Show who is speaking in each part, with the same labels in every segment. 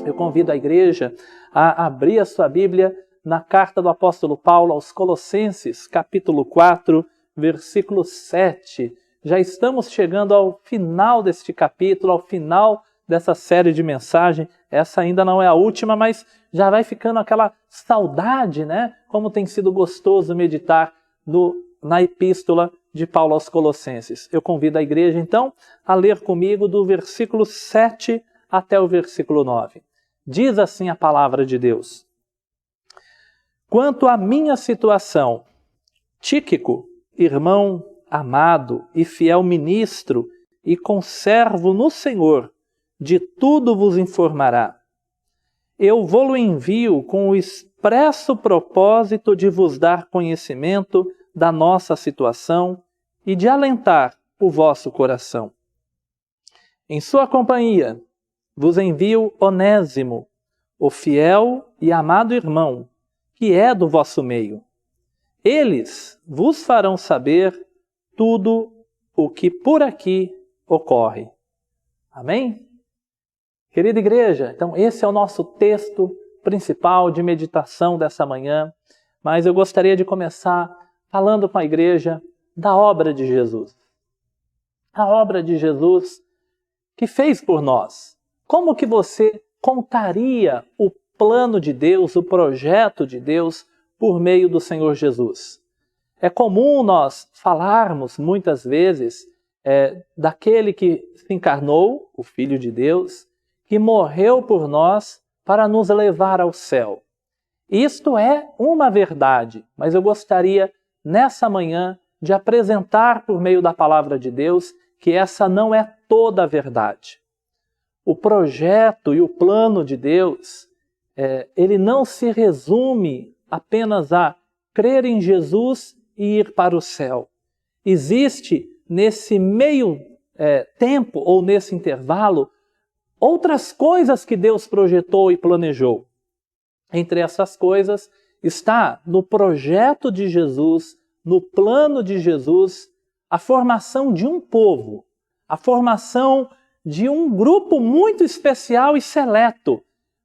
Speaker 1: Eu convido a igreja a abrir a sua Bíblia na carta do apóstolo Paulo aos Colossenses, capítulo 4, versículo 7. Já estamos chegando ao final deste capítulo, ao final dessa série de mensagem. Essa ainda não é a última, mas já vai ficando aquela saudade, né? Como tem sido gostoso meditar na epístola de Paulo aos Colossenses. Eu convido a igreja, então, a ler comigo do versículo 7 até o versículo 9. Diz assim a palavra de Deus: Quanto à minha situação, Tíquico, irmão amado e fiel ministro e conservo no Senhor, de tudo vos informará. Eu vou-lo envio com o expresso propósito de vos dar conhecimento da nossa situação e de alentar o vosso coração. Em sua companhia, vos envio Onésimo, o fiel e amado irmão, que é do vosso meio. Eles vos farão saber tudo o que por aqui ocorre. Amém? Querida igreja, então esse é o nosso texto principal de meditação dessa manhã, mas eu gostaria de começar falando com a igreja da obra de Jesus. A obra de Jesus que fez por nós. Como que você contaria o plano de Deus, o projeto de Deus por meio do Senhor Jesus? É comum nós falarmos muitas vezes daquele que se encarnou, o Filho de Deus, que morreu por nós para nos levar ao céu. Isto é uma verdade, mas eu gostaria nessa manhã de apresentar por meio da palavra de Deus que essa não é toda a verdade. O projeto e o plano de Deus, ele não se resume apenas a crer em Jesus e ir para o céu. Existe nesse meio tempo ou nesse intervalo outras coisas que Deus projetou e planejou. Entre essas coisas está no projeto de Jesus, no plano de Jesus, a formação de um povo, a formação de um grupo muito especial e seleto,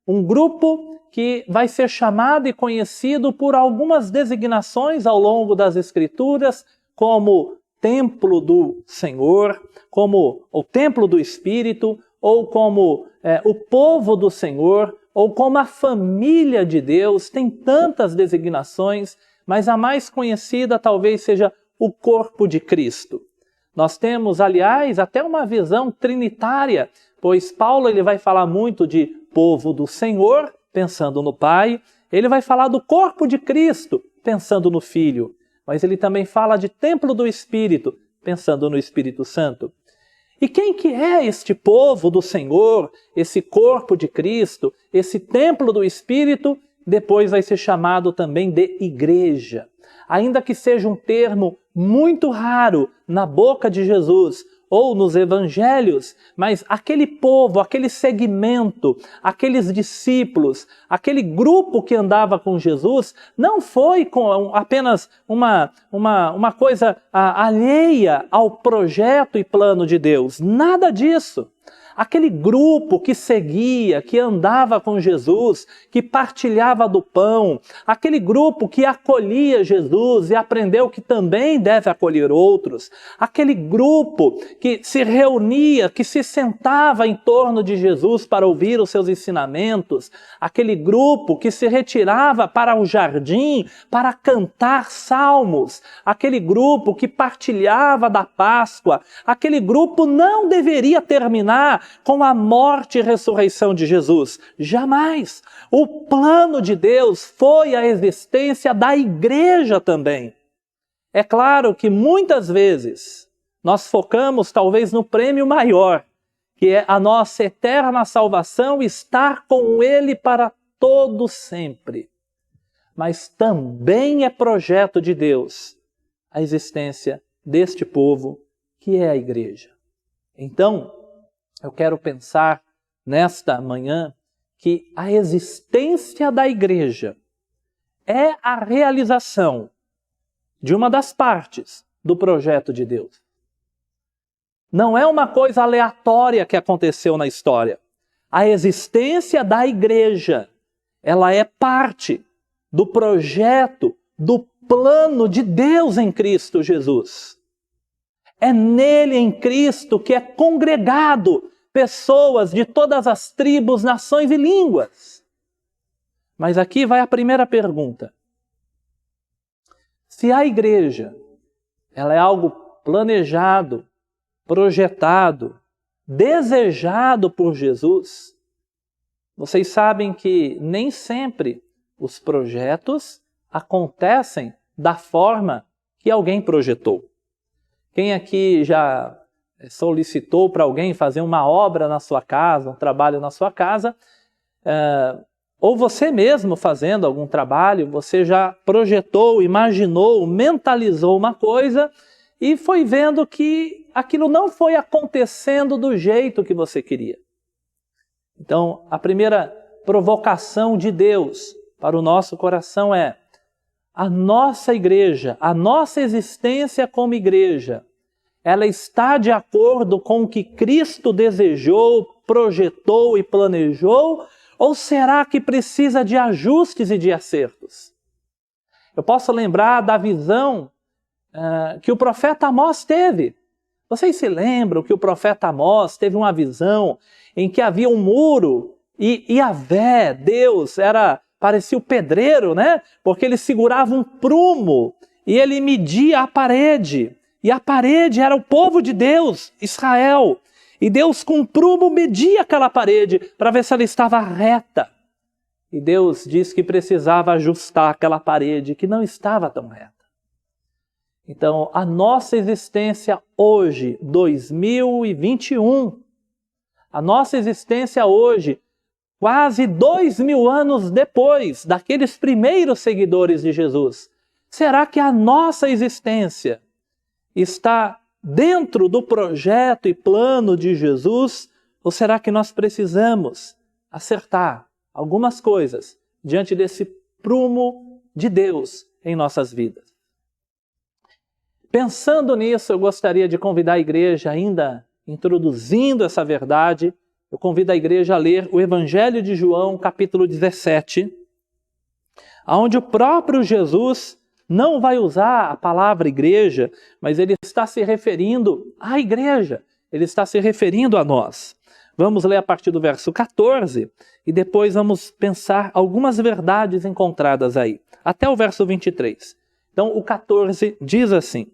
Speaker 1: um grupo que vai ser chamado e conhecido por algumas designações ao longo das Escrituras, como templo do Senhor, como o templo do Espírito, ou como o povo do Senhor, ou como a família de Deus. Tem tantas designações, mas a mais conhecida talvez seja o corpo de Cristo. Nós temos, aliás, até uma visão trinitária, pois Paulo ele vai falar muito de povo do Senhor, pensando no Pai, ele vai falar do corpo de Cristo, pensando no Filho, mas ele também fala de templo do Espírito, pensando no Espírito Santo. E quem que é este povo do Senhor, esse corpo de Cristo, esse templo do Espírito? Depois vai ser chamado também de igreja. Ainda que seja um termo muito raro na boca de Jesus ou nos evangelhos, mas aquele povo, aquele segmento, aqueles discípulos, aquele grupo que andava com Jesus, não foi com apenas uma coisa alheia ao projeto e plano de Deus. Nada disso. Aquele grupo que seguia, que andava com Jesus, que partilhava do pão, aquele grupo que acolhia Jesus e aprendeu que também deve acolher outros, aquele grupo que se reunia, que se sentava em torno de Jesus para ouvir os seus ensinamentos, aquele grupo que se retirava para o jardim para cantar salmos, aquele grupo que partilhava da Páscoa, aquele grupo não deveria terminar com a morte e ressurreição de Jesus. Jamais! O plano de Deus foi a existência da igreja também. É claro que muitas vezes nós focamos talvez no prêmio maior, que é a nossa eterna salvação, estar com Ele para todo sempre. Mas também é projeto de Deus a existência deste povo que é a igreja. Então, eu quero pensar nesta manhã que a existência da igreja é a realização de uma das partes do projeto de Deus. Não é uma coisa aleatória que aconteceu na história. A existência da igreja, ela é parte do projeto, do plano de Deus em Cristo Jesus. É nele, em Cristo, que é congregado pessoas de todas as tribos, nações e línguas. Mas aqui vai a primeira pergunta. Se a igreja, ela é algo planejado, projetado, desejado por Jesus, vocês sabem que nem sempre os projetos acontecem da forma que alguém projetou. Quem aqui já solicitou para alguém fazer uma obra na sua casa, um trabalho na sua casa, ou você mesmo fazendo algum trabalho, você já projetou, imaginou, mentalizou uma coisa e foi vendo que aquilo não foi acontecendo do jeito que você queria. Então, a primeira provocação de Deus para o nosso coração é: a nossa igreja, a nossa existência como igreja, ela está de acordo com o que Cristo desejou, projetou e planejou, ou será que precisa de ajustes e de acertos? Eu posso lembrar da visão que o profeta Amós teve. Vocês se lembram que o profeta Amós teve uma visão em que havia um muro e Yahvé, Deus, parecia o pedreiro, né? Porque ele segurava um prumo e ele media a parede. E a parede era o povo de Deus, Israel. E Deus com um prumo media aquela parede para ver se ela estava reta. E Deus disse que precisava ajustar aquela parede que não estava tão reta. Então, a nossa existência hoje, 2021, a nossa existência hoje, quase 2000 anos depois daqueles primeiros seguidores de Jesus, será que a nossa existência está dentro do projeto e plano de Jesus? Ou será que nós precisamos acertar algumas coisas diante desse prumo de Deus em nossas vidas? Pensando nisso, eu gostaria de convidar a igreja, ainda introduzindo essa verdade, eu convido a igreja a ler o Evangelho de João, capítulo 17, onde o próprio Jesus não vai usar a palavra igreja, mas ele está se referindo à igreja, ele está se referindo a nós. Vamos ler a partir do verso 14 e depois vamos pensar algumas verdades encontradas aí, até o verso 23. Então o 14 diz assim: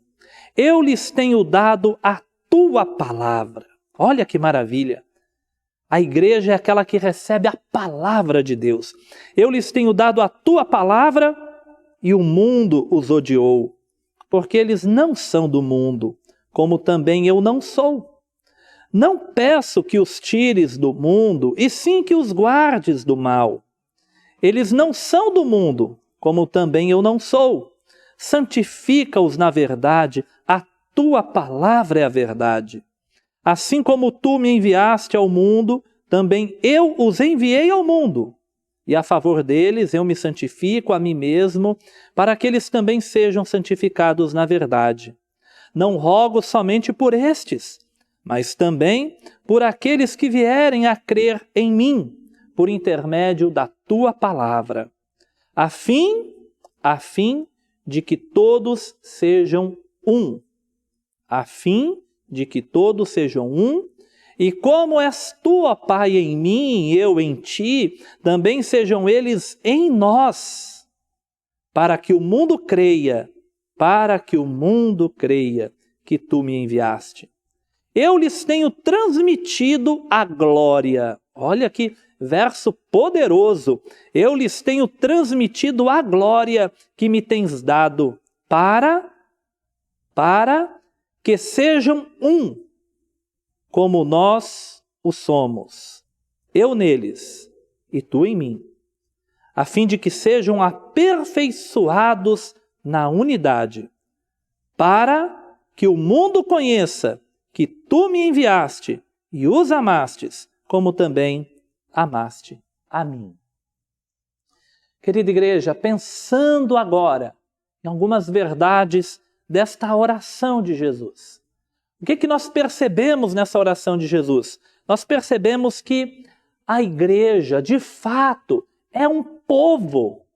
Speaker 1: eu lhes tenho dado a tua palavra. Olha que maravilha! A igreja é aquela que recebe a palavra de Deus. Eu lhes tenho dado a tua palavra e o mundo os odiou, porque eles não são do mundo, como também eu não sou. Não peço que os tires do mundo, e sim que os guardes do mal. Eles não são do mundo, como também eu não sou. Santifica-os na verdade, a tua palavra é a verdade. Assim como tu me enviaste ao mundo, também eu os enviei ao mundo. E a favor deles eu me santifico a mim mesmo, para que eles também sejam santificados na verdade. Não rogo somente por estes, mas também por aqueles que vierem a crer em mim, por intermédio da tua palavra, a fim de que todos sejam um. A fim de que todos sejam um, e como és tu, ó Pai, em mim e eu em ti, também sejam eles em nós, para que o mundo creia que tu me enviaste. Eu lhes tenho transmitido a glória. Olha que verso poderoso. Eu lhes tenho transmitido a glória que me tens dado, para que sejam um, como nós o somos, eu neles e tu em mim, a fim de que sejam aperfeiçoados na unidade, para que o mundo conheça que tu me enviaste e os amastes, como também amaste a mim. Querida igreja, pensando agora em algumas verdades desta oração de Jesus, o que nós percebemos nessa oração de Jesus? Nós percebemos que a igreja, de fato, é um povo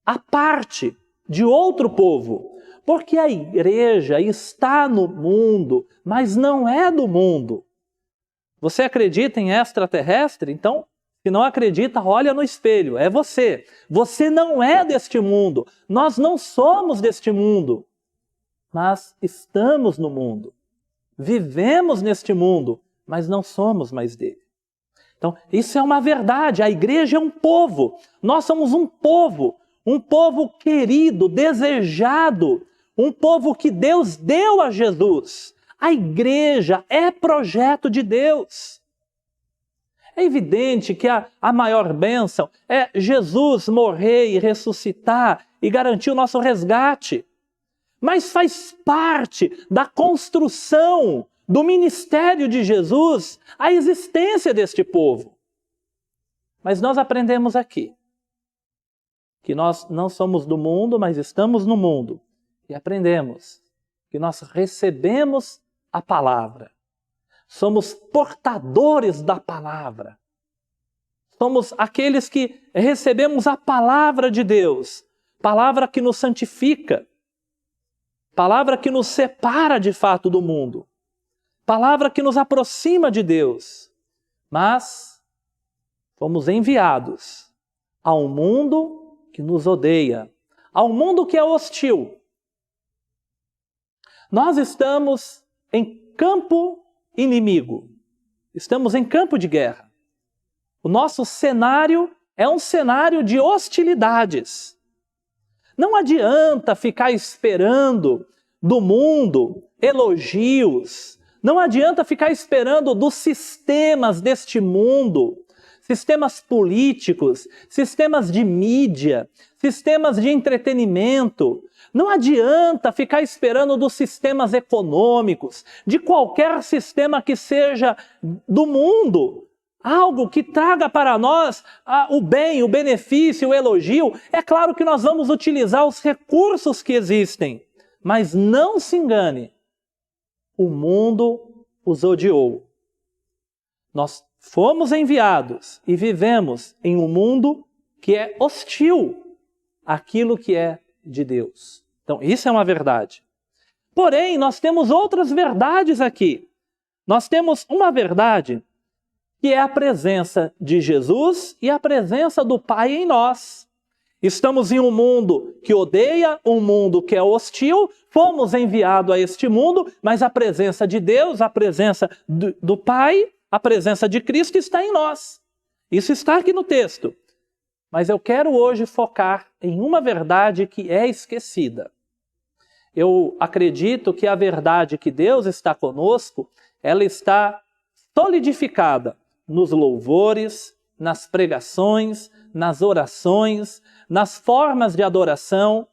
Speaker 1: à parte de outro povo. Porque a igreja está no mundo, mas não é do mundo. Você acredita em extraterrestre? Então, se não acredita, olha no espelho. É você. Você não é deste mundo. Nós não somos deste mundo. Mas estamos no mundo. Vivemos neste mundo, mas não somos mais dele. Então, isso é uma verdade. A igreja é um povo. Nós somos um povo querido, desejado, um povo que Deus deu a Jesus. A igreja é projeto de Deus. É evidente que a maior bênção é Jesus morrer e ressuscitar e garantir o nosso resgate. Mas faz parte da construção do ministério de Jesus a existência deste povo. Mas nós aprendemos aqui que nós não somos do mundo, mas estamos no mundo. E aprendemos que nós recebemos a palavra. Somos portadores da palavra. Somos aqueles que recebemos a palavra de Deus. Palavra que nos santifica. Palavra que nos separa de fato do mundo. Palavra que nos aproxima de Deus. Mas fomos enviados ao mundo que nos odeia. Ao mundo que é hostil. Nós estamos em campo inimigo. Estamos em campo de guerra. O nosso cenário é um cenário de hostilidades. Não adianta ficar esperando do mundo elogios. Não adianta ficar esperando dos sistemas deste mundo, sistemas políticos, sistemas de mídia, sistemas de entretenimento. Não adianta ficar esperando dos sistemas econômicos, de qualquer sistema que seja do mundo. Algo que traga para nós o bem, o benefício, o elogio. É claro que nós vamos utilizar os recursos que existem. Mas não se engane, o mundo os odiou. Nós fomos enviados e vivemos em um mundo que é hostil àquilo que é de Deus. Então, isso é uma verdade. Porém, nós temos outras verdades aqui. Nós temos uma verdade que é a presença de Jesus e a presença do Pai em nós. Estamos em um mundo que odeia, um mundo que é hostil, fomos enviados a este mundo, mas a presença de Deus, a presença do Pai, a presença de Cristo está em nós. Isso está aqui no texto. Mas eu quero hoje focar em uma verdade que é esquecida. Eu acredito que a verdade que Deus está conosco, ela está solidificada nos louvores, nas pregações, nas orações, nas formas de adoração.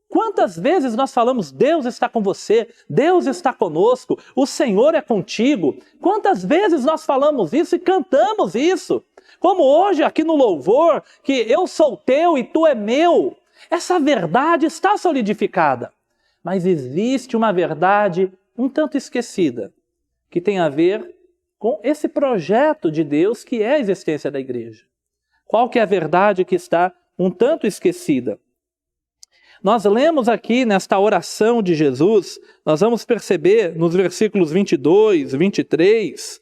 Speaker 1: Quantas vezes nós falamos, Deus está com você, Deus está conosco, o Senhor é contigo. Quantas vezes nós falamos isso e cantamos isso? Como hoje aqui no louvor, que eu sou teu e tu é meu. Essa verdade está solidificada. Mas existe uma verdade um tanto esquecida, que tem a ver com esse projeto de Deus que é a existência da igreja. Qual que é a verdade que está um tanto esquecida? Nós lemos aqui nesta oração de Jesus, nós vamos perceber nos versículos 22, 23,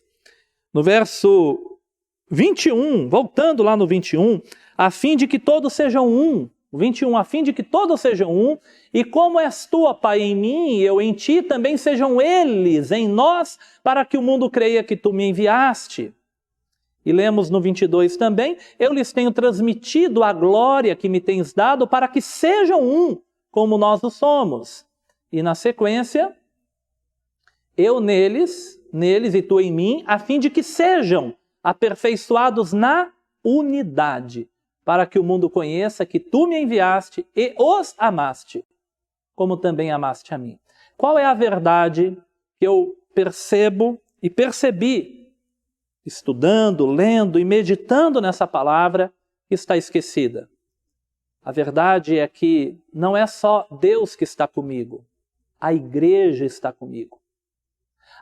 Speaker 1: no verso 21, voltando lá no 21, a fim de que todos sejam um. 21, a fim de que todos sejam um, e como és tu, ó Pai, em mim e eu em ti, também sejam eles em nós, para que o mundo creia que tu me enviaste. E lemos no 22 também, eu lhes tenho transmitido a glória que me tens dado, para que sejam um, como nós o somos. E na sequência, eu neles e tu em mim, a fim de que sejam aperfeiçoados na unidade, para que o mundo conheça que tu me enviaste e os amaste, como também amaste a mim. Qual é a verdade que eu percebo e percebi, estudando, lendo e meditando nessa palavra, que está esquecida? A verdade é que não é só Deus que está comigo, a igreja está comigo.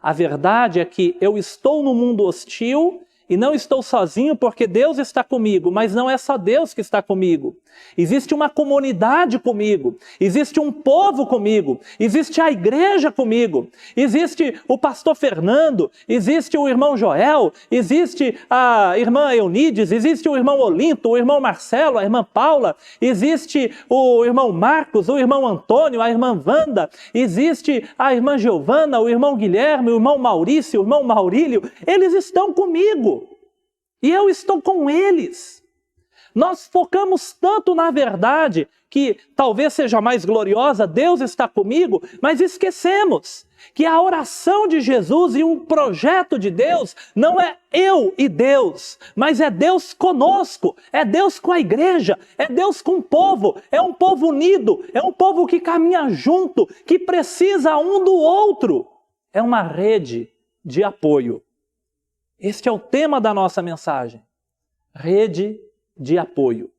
Speaker 1: A verdade é que eu estou no mundo hostil E não estou sozinho porque Deus está comigo, mas não é só Deus que está comigo. Existe uma comunidade comigo, existe um povo comigo, existe a igreja comigo, existe o pastor Fernando, existe o irmão Joel, existe a irmã Eunides, existe o irmão Olinto, o irmão Marcelo, a irmã Paula, existe o irmão Marcos, o irmão Antônio, a irmã Wanda, existe a irmã Giovana, o irmão Guilherme, o irmão Maurício, o irmão Maurílio. Eles estão comigo e eu estou com eles. Nós focamos tanto na verdade que talvez seja mais gloriosa, Deus está comigo, mas esquecemos que a oração de Jesus e um projeto de Deus não é eu e Deus, mas é Deus conosco, é Deus com a igreja, é Deus com o povo, é um povo unido, é um povo que caminha junto, que precisa um do outro. É uma rede de apoio. Este é o tema da nossa mensagem. Rede de apoio.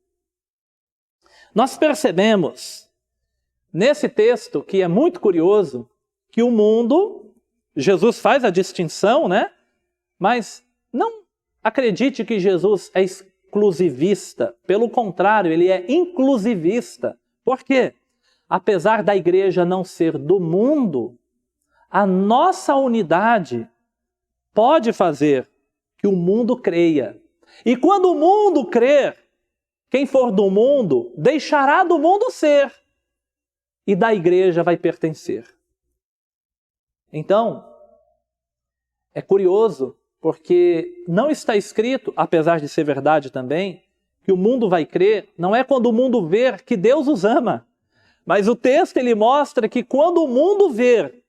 Speaker 1: Nós percebemos nesse texto, que é muito curioso, que o mundo, Jesus faz a distinção, né? Mas não acredite que Jesus é exclusivista. Pelo contrário, ele é inclusivista. Por quê? Apesar da igreja não ser do mundo, a nossa unidade pode fazer que o mundo creia. E quando o mundo crer, quem for do mundo deixará do mundo ser e da igreja vai pertencer. Então, é curioso porque não está escrito, apesar de ser verdade também, que o mundo vai crer, não é quando o mundo ver que Deus os ama. Mas o texto ele mostra que quando o mundo ver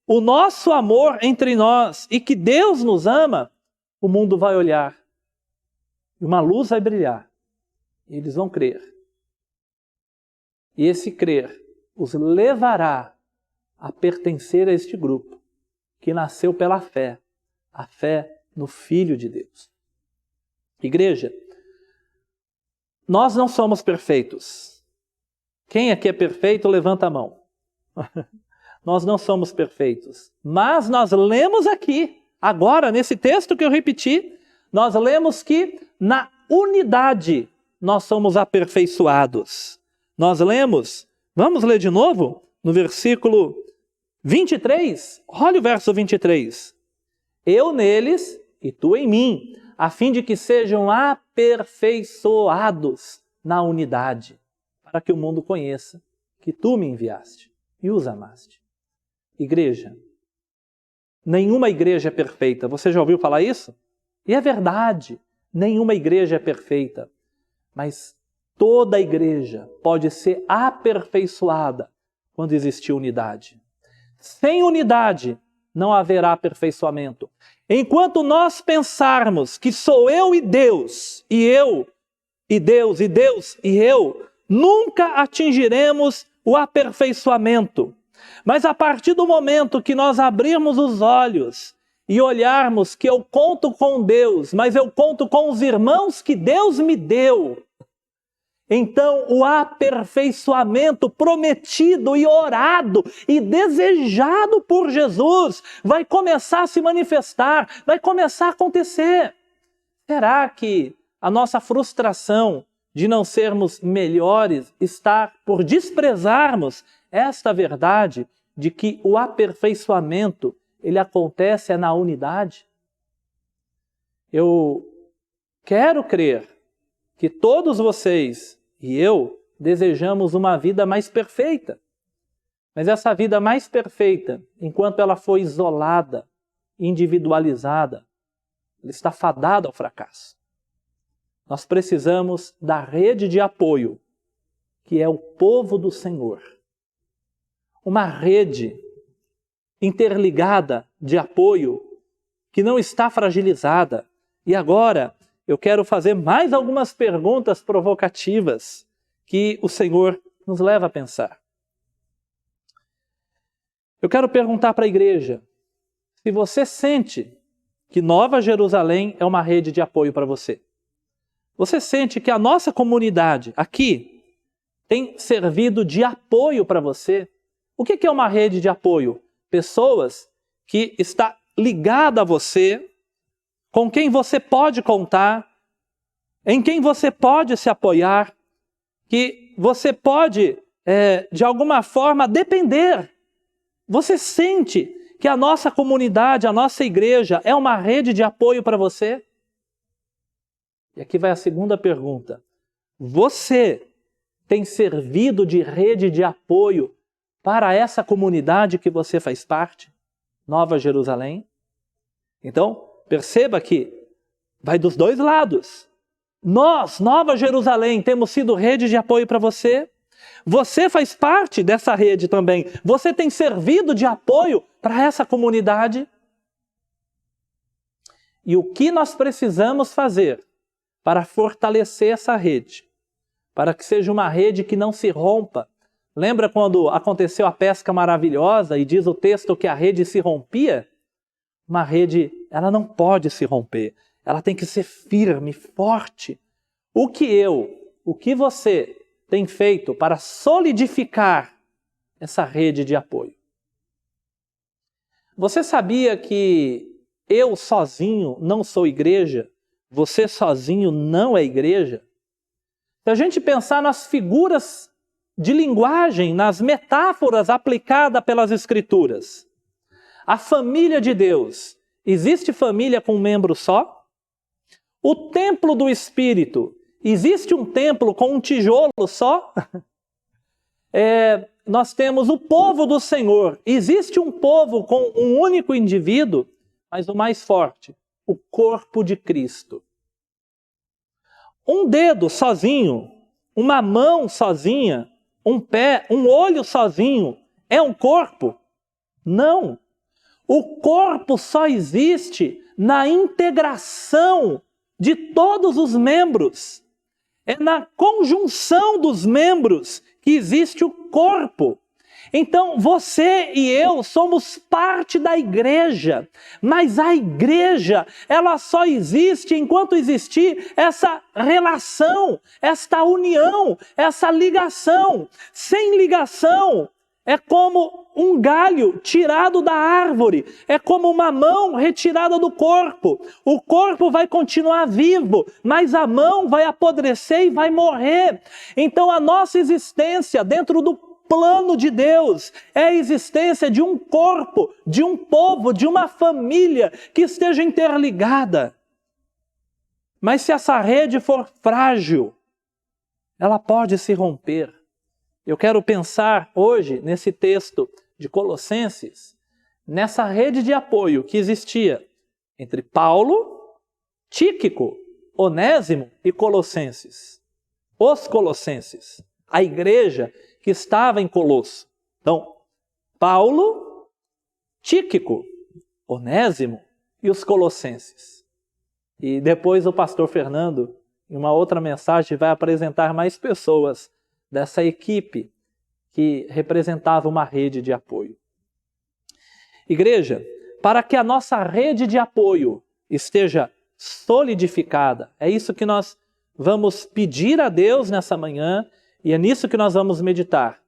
Speaker 1: o nosso amor entre nós e que Deus nos ama, o mundo vai olhar e uma luz vai brilhar e eles vão crer. E esse crer os levará a pertencer a este grupo que nasceu pela fé, a fé no Filho de Deus. Igreja, nós não somos perfeitos. Quem aqui é perfeito, levanta a mão. Nós não somos perfeitos, mas nós lemos aqui, agora, nesse texto que eu repeti, nós lemos que na unidade nós somos aperfeiçoados. Nós lemos, vamos ler de novo, no versículo 23, olha o verso 23. Eu neles e tu em mim, a fim de que sejam aperfeiçoados na unidade, para que o mundo conheça que tu me enviaste e os amaste. Igreja, nenhuma igreja é perfeita. Você já ouviu falar isso? E é verdade, nenhuma igreja é perfeita. Mas toda igreja pode ser aperfeiçoada quando existir unidade. Sem unidade, não haverá aperfeiçoamento. Enquanto nós pensarmos que sou eu e Deus, e eu e Deus, e Deus e eu, nunca atingiremos o aperfeiçoamento. Mas a partir do momento que nós abrirmos os olhos e olharmos que eu conto com Deus, mas eu conto com os irmãos que Deus me deu, então o aperfeiçoamento prometido e orado e desejado por Jesus vai começar a se manifestar, vai começar a acontecer. Será que a nossa frustração de não sermos melhores está por desprezarmos esta verdade de que o aperfeiçoamento ele acontece na unidade? Eu quero crer que todos vocês e eu desejamos uma vida mais perfeita. Mas essa vida mais perfeita, enquanto ela foi isolada, individualizada, ela está fadada ao fracasso. Nós precisamos da rede de apoio, que é o povo do Senhor. Uma rede interligada de apoio que não está fragilizada. E agora eu quero fazer mais algumas perguntas provocativas que o Senhor nos leva a pensar. Eu quero perguntar para a igreja, se você sente que Nova Jerusalém é uma rede de apoio para você. Você sente que a nossa comunidade aqui tem servido de apoio para você? O que é uma rede de apoio? Pessoas que estão ligadas a você com quem você pode contar, em quem você pode se apoiar, que você pode, de alguma forma, depender. Você sente que a nossa comunidade, a nossa igreja é uma rede de apoio para você? E aqui vai a segunda pergunta. Você tem servido de rede de apoio para essa comunidade que você faz parte? Nova Jerusalém? Então, perceba que vai dos dois lados. Nós, Nova Jerusalém, temos sido rede de apoio para você. Você faz parte dessa rede também. Você tem servido de apoio para essa comunidade. E o que nós precisamos fazer para fortalecer essa rede? Para que seja uma rede que não se rompa. Lembra quando aconteceu a pesca maravilhosa e diz o texto que a rede se rompia? Uma rede, ela não pode se romper. Ela tem que ser firme, forte. O que você tem feito para solidificar essa rede de apoio? Você sabia que eu sozinho não sou igreja? Você sozinho não é igreja? Se a gente pensar nas figuras de linguagem, nas metáforas aplicadas pelas Escrituras, a família de Deus, existe família com um membro só? O templo do Espírito, existe um templo com um tijolo só? Nós temos o povo do Senhor, existe um povo com um único indivíduo, mas o mais forte, o corpo de Cristo. Um dedo sozinho, uma mão sozinha, um pé, um olho sozinho, é um corpo? Não. O corpo só existe na integração de todos os membros. É na conjunção dos membros que existe o corpo. Então, você e eu somos parte da igreja, mas a igreja, ela só existe enquanto existir essa relação, esta união, essa ligação. Sem ligação, é como um galho tirado da árvore, é como uma mão retirada do corpo. O corpo vai continuar vivo, mas a mão vai apodrecer e vai morrer. Então a nossa existência dentro do plano de Deus é a existência de um corpo, de um povo, de uma família que esteja interligada. Mas se essa rede for frágil, ela pode se romper. Eu quero pensar hoje nesse texto de Colossenses, nessa rede de apoio que existia entre Paulo, Tíquico, Onésimo e Colossenses. Os Colossenses, a igreja que estava em Colosso. Então, Paulo, Tíquico, Onésimo e os Colossenses. E depois o pastor Fernando, em uma outra mensagem, vai apresentar mais pessoas dessa equipe que representava uma rede de apoio. Igreja, para que a nossa rede de apoio esteja solidificada, é isso que nós vamos pedir a Deus nessa manhã e é nisso que nós vamos meditar.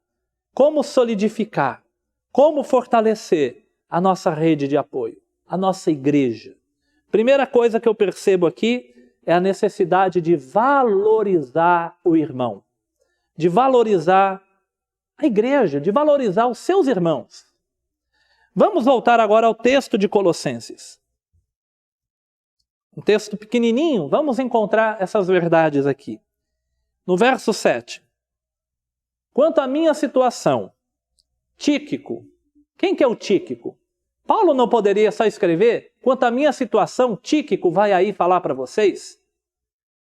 Speaker 1: Como solidificar, como fortalecer a nossa rede de apoio, a nossa igreja. Primeira coisa que eu percebo aqui é a necessidade de valorizar o irmão, de valorizar a igreja, de valorizar os seus irmãos. Vamos voltar agora ao texto de Colossenses. Um texto pequenininho, vamos encontrar essas verdades aqui. No verso 7. Quanto à minha situação, Tíquico. Quem que é o Tíquico? Paulo não poderia só escrever, quanto à minha situação, Tíquico vai aí falar para vocês?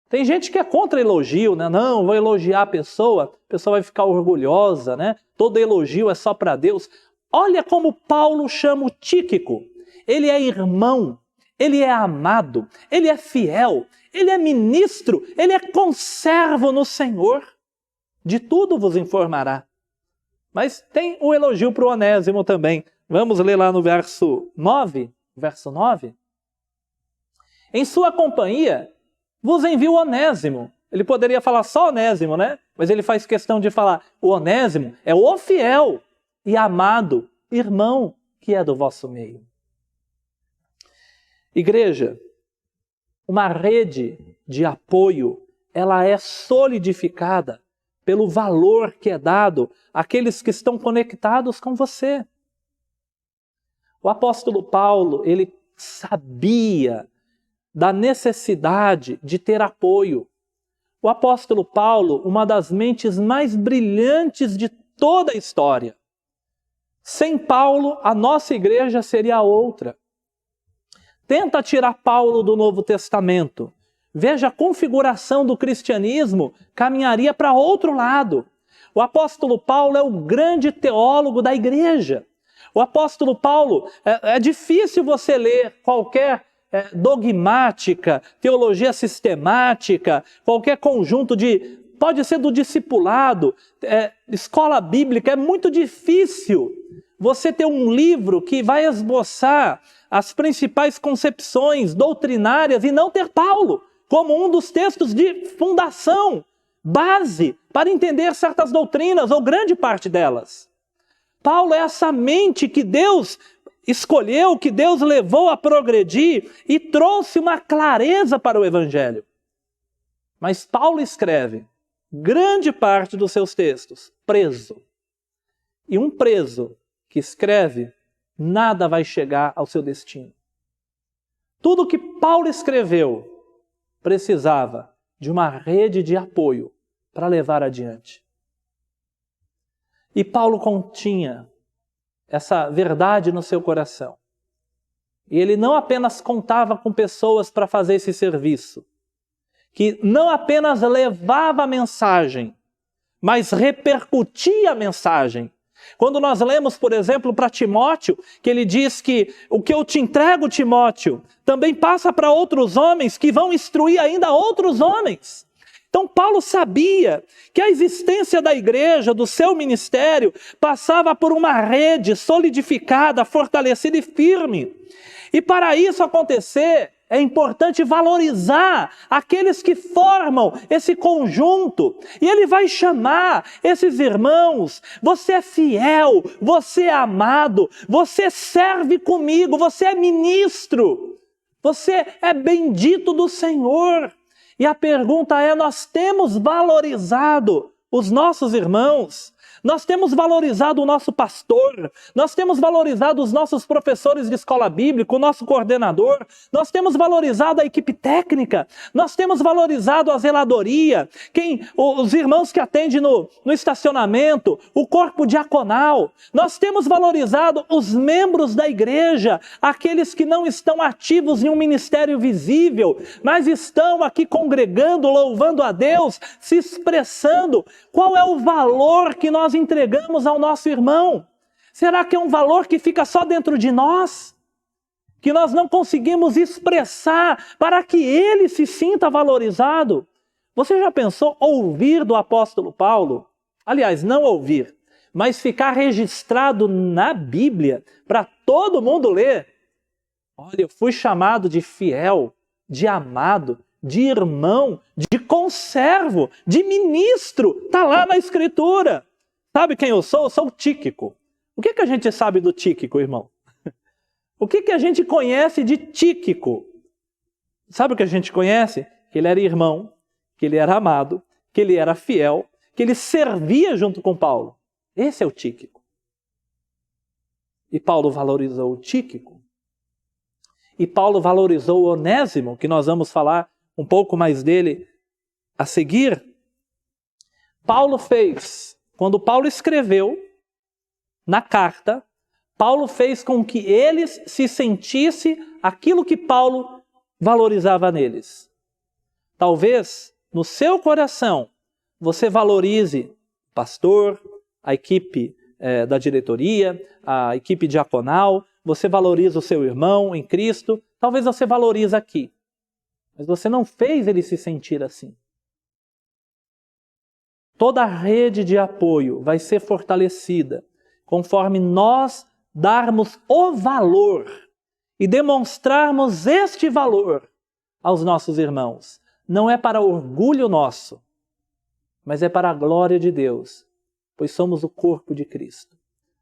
Speaker 1: Tem gente que é contra elogio, né? Não, vou elogiar a pessoa vai ficar orgulhosa, né? Todo elogio é só para Deus. Olha como Paulo chama o Tíquico. Ele é irmão, ele é amado, ele é fiel, ele é ministro, ele é conservo no Senhor. De tudo vos informará. Mas tem o elogio para o Onésimo também. Vamos ler lá no verso 9. Verso 9. Em sua companhia vos envio Onésimo. Ele poderia falar só Onésimo, né? Mas ele faz questão de falar, o Onésimo é o fiel e amado irmão que é do vosso meio. Igreja, Uma rede de apoio, ela é solidificada pelo valor que é dado àqueles que estão conectados com você. O apóstolo Paulo, ele sabia da necessidade de ter apoio. O apóstolo Paulo, uma das mentes mais brilhantes de toda a história. Sem Paulo, a nossa igreja seria outra. Tenta tirar Paulo do Novo Testamento. Veja, a configuração do cristianismo caminharia para outro lado. O apóstolo Paulo é o grande teólogo da igreja. O apóstolo Paulo, é difícil você ler qualquer dogmática, teologia sistemática, qualquer conjunto pode ser do discipulado, escola bíblica, é muito difícil você ter um livro que vai esboçar as principais concepções doutrinárias e não ter Paulo como um dos textos de fundação, base, para entender certas doutrinas, ou grande parte delas. Paulo é essa mente que Deus escolheu, que Deus levou a progredir e trouxe uma clareza para o Evangelho. Mas Paulo escreve grande parte dos seus textos preso. E um preso que escreve, nada vai chegar ao seu destino. Tudo que Paulo escreveu precisava de uma rede de apoio para levar adiante. E Paulo continha essa verdade no seu coração. E ele não apenas contava com pessoas para fazer esse serviço, que não apenas levava a mensagem, mas repercutia a mensagem. Quando nós lemos, por exemplo, para Timóteo, que ele diz que o que eu te entrego, Timóteo, também passa para outros homens que vão instruir ainda outros homens. Então Paulo sabia que a existência da igreja, do seu ministério, passava por uma rede solidificada, fortalecida e firme. E para isso acontecer, é importante valorizar aqueles que formam esse conjunto. E ele vai chamar esses irmãos. Você é fiel, você é amado, você serve comigo, você é ministro. Você é bendito do Senhor. E a pergunta é, nós temos valorizado os nossos irmãos? Nós temos valorizado o nosso pastor, nós temos valorizado os nossos professores de escola bíblica, o nosso coordenador, nós temos valorizado a equipe técnica, nós temos valorizado a zeladoria, os irmãos que atendem no estacionamento, o corpo diaconal, nós temos valorizado os membros da igreja, aqueles que não estão ativos em um ministério visível, mas estão aqui congregando, louvando a Deus, se expressando. Qual é o valor que nós entregamos ao nosso irmão? Será que é um valor que fica só dentro de nós? Que nós não conseguimos expressar para que ele se sinta valorizado? Você já pensou ouvir do apóstolo Paulo? Aliás, não ouvir, mas ficar registrado na Bíblia para todo mundo ler. Olha, eu fui chamado de fiel, de amado, de irmão, de conservo, de ministro. Está lá na Escritura. Sabe quem eu sou? Eu sou o Tíquico. O que a gente sabe do Tíquico, irmão? O que a gente conhece de Tíquico? Sabe o que a gente conhece? Que ele era irmão, que ele era amado, que ele era fiel, que ele servia junto com Paulo. Esse é o Tíquico. E Paulo valorizou o Tíquico. E Paulo valorizou o Onésimo, que nós vamos falar um pouco mais dele a seguir. Paulo fez, quando Paulo escreveu na carta, Paulo fez com que eles se sentissem aquilo que Paulo valorizava neles. Talvez no seu coração você valorize o pastor, a equipe da diretoria, a equipe diaconal, você valoriza o seu irmão em Cristo, talvez você valorize aqui. Mas você não fez ele se sentir assim. Toda a rede de apoio vai ser fortalecida conforme nós darmos o valor e demonstrarmos este valor aos nossos irmãos. Não é para orgulho nosso, mas é para a glória de Deus, pois somos o corpo de Cristo.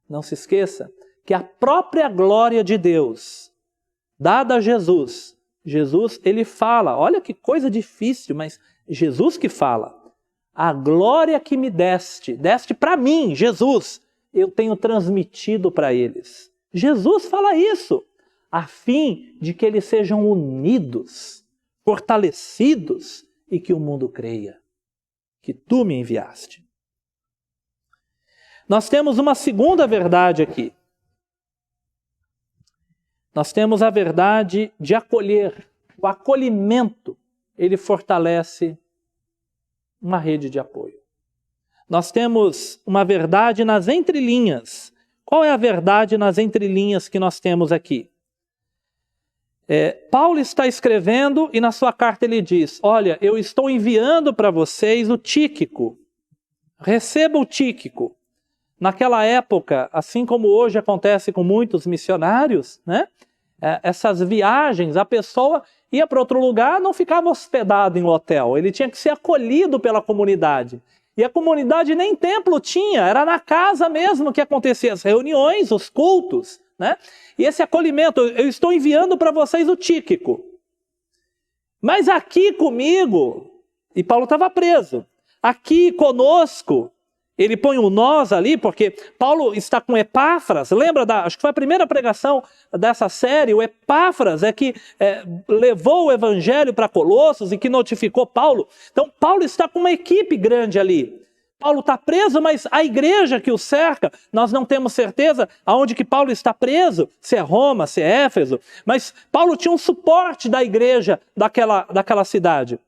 Speaker 1: Não se esqueça que a própria glória de Deus, dada a Jesus, Jesus, ele fala, olha que coisa difícil, mas Jesus que fala. A glória que me deste para mim, Jesus, eu tenho transmitido para eles. Jesus fala isso, a fim de que eles sejam unidos, fortalecidos e que o mundo creia que tu me enviaste. Nós temos uma segunda verdade aqui. Nós temos a verdade de acolher. O acolhimento, ele fortalece uma rede de apoio. Nós temos uma verdade nas entrelinhas. Qual é a verdade nas entrelinhas que nós temos aqui? Paulo está escrevendo e na sua carta ele diz, olha, eu estou enviando para vocês o Tíquico. Receba o Tíquico. Naquela época, assim como hoje acontece com muitos missionários, né? Essas viagens, a pessoa ia para outro lugar, não ficava hospedado em um hotel, ele tinha que ser acolhido pela comunidade. E a comunidade nem templo tinha, era na casa mesmo que aconteciam as reuniões, os cultos, né? E esse acolhimento, eu estou enviando para vocês o Tíquico. Mas aqui comigo, e Paulo estava preso, aqui conosco, ele põe um nós ali, porque Paulo está com Epáfras, lembra acho que foi a primeira pregação dessa série, o Epáfras é que levou o evangelho para Colossos e que notificou Paulo. Então Paulo está com uma equipe grande ali. Paulo está preso, mas a igreja que o cerca, nós não temos certeza aonde que Paulo está preso, se é Roma, se é Éfeso, mas Paulo tinha um suporte da igreja daquela cidade.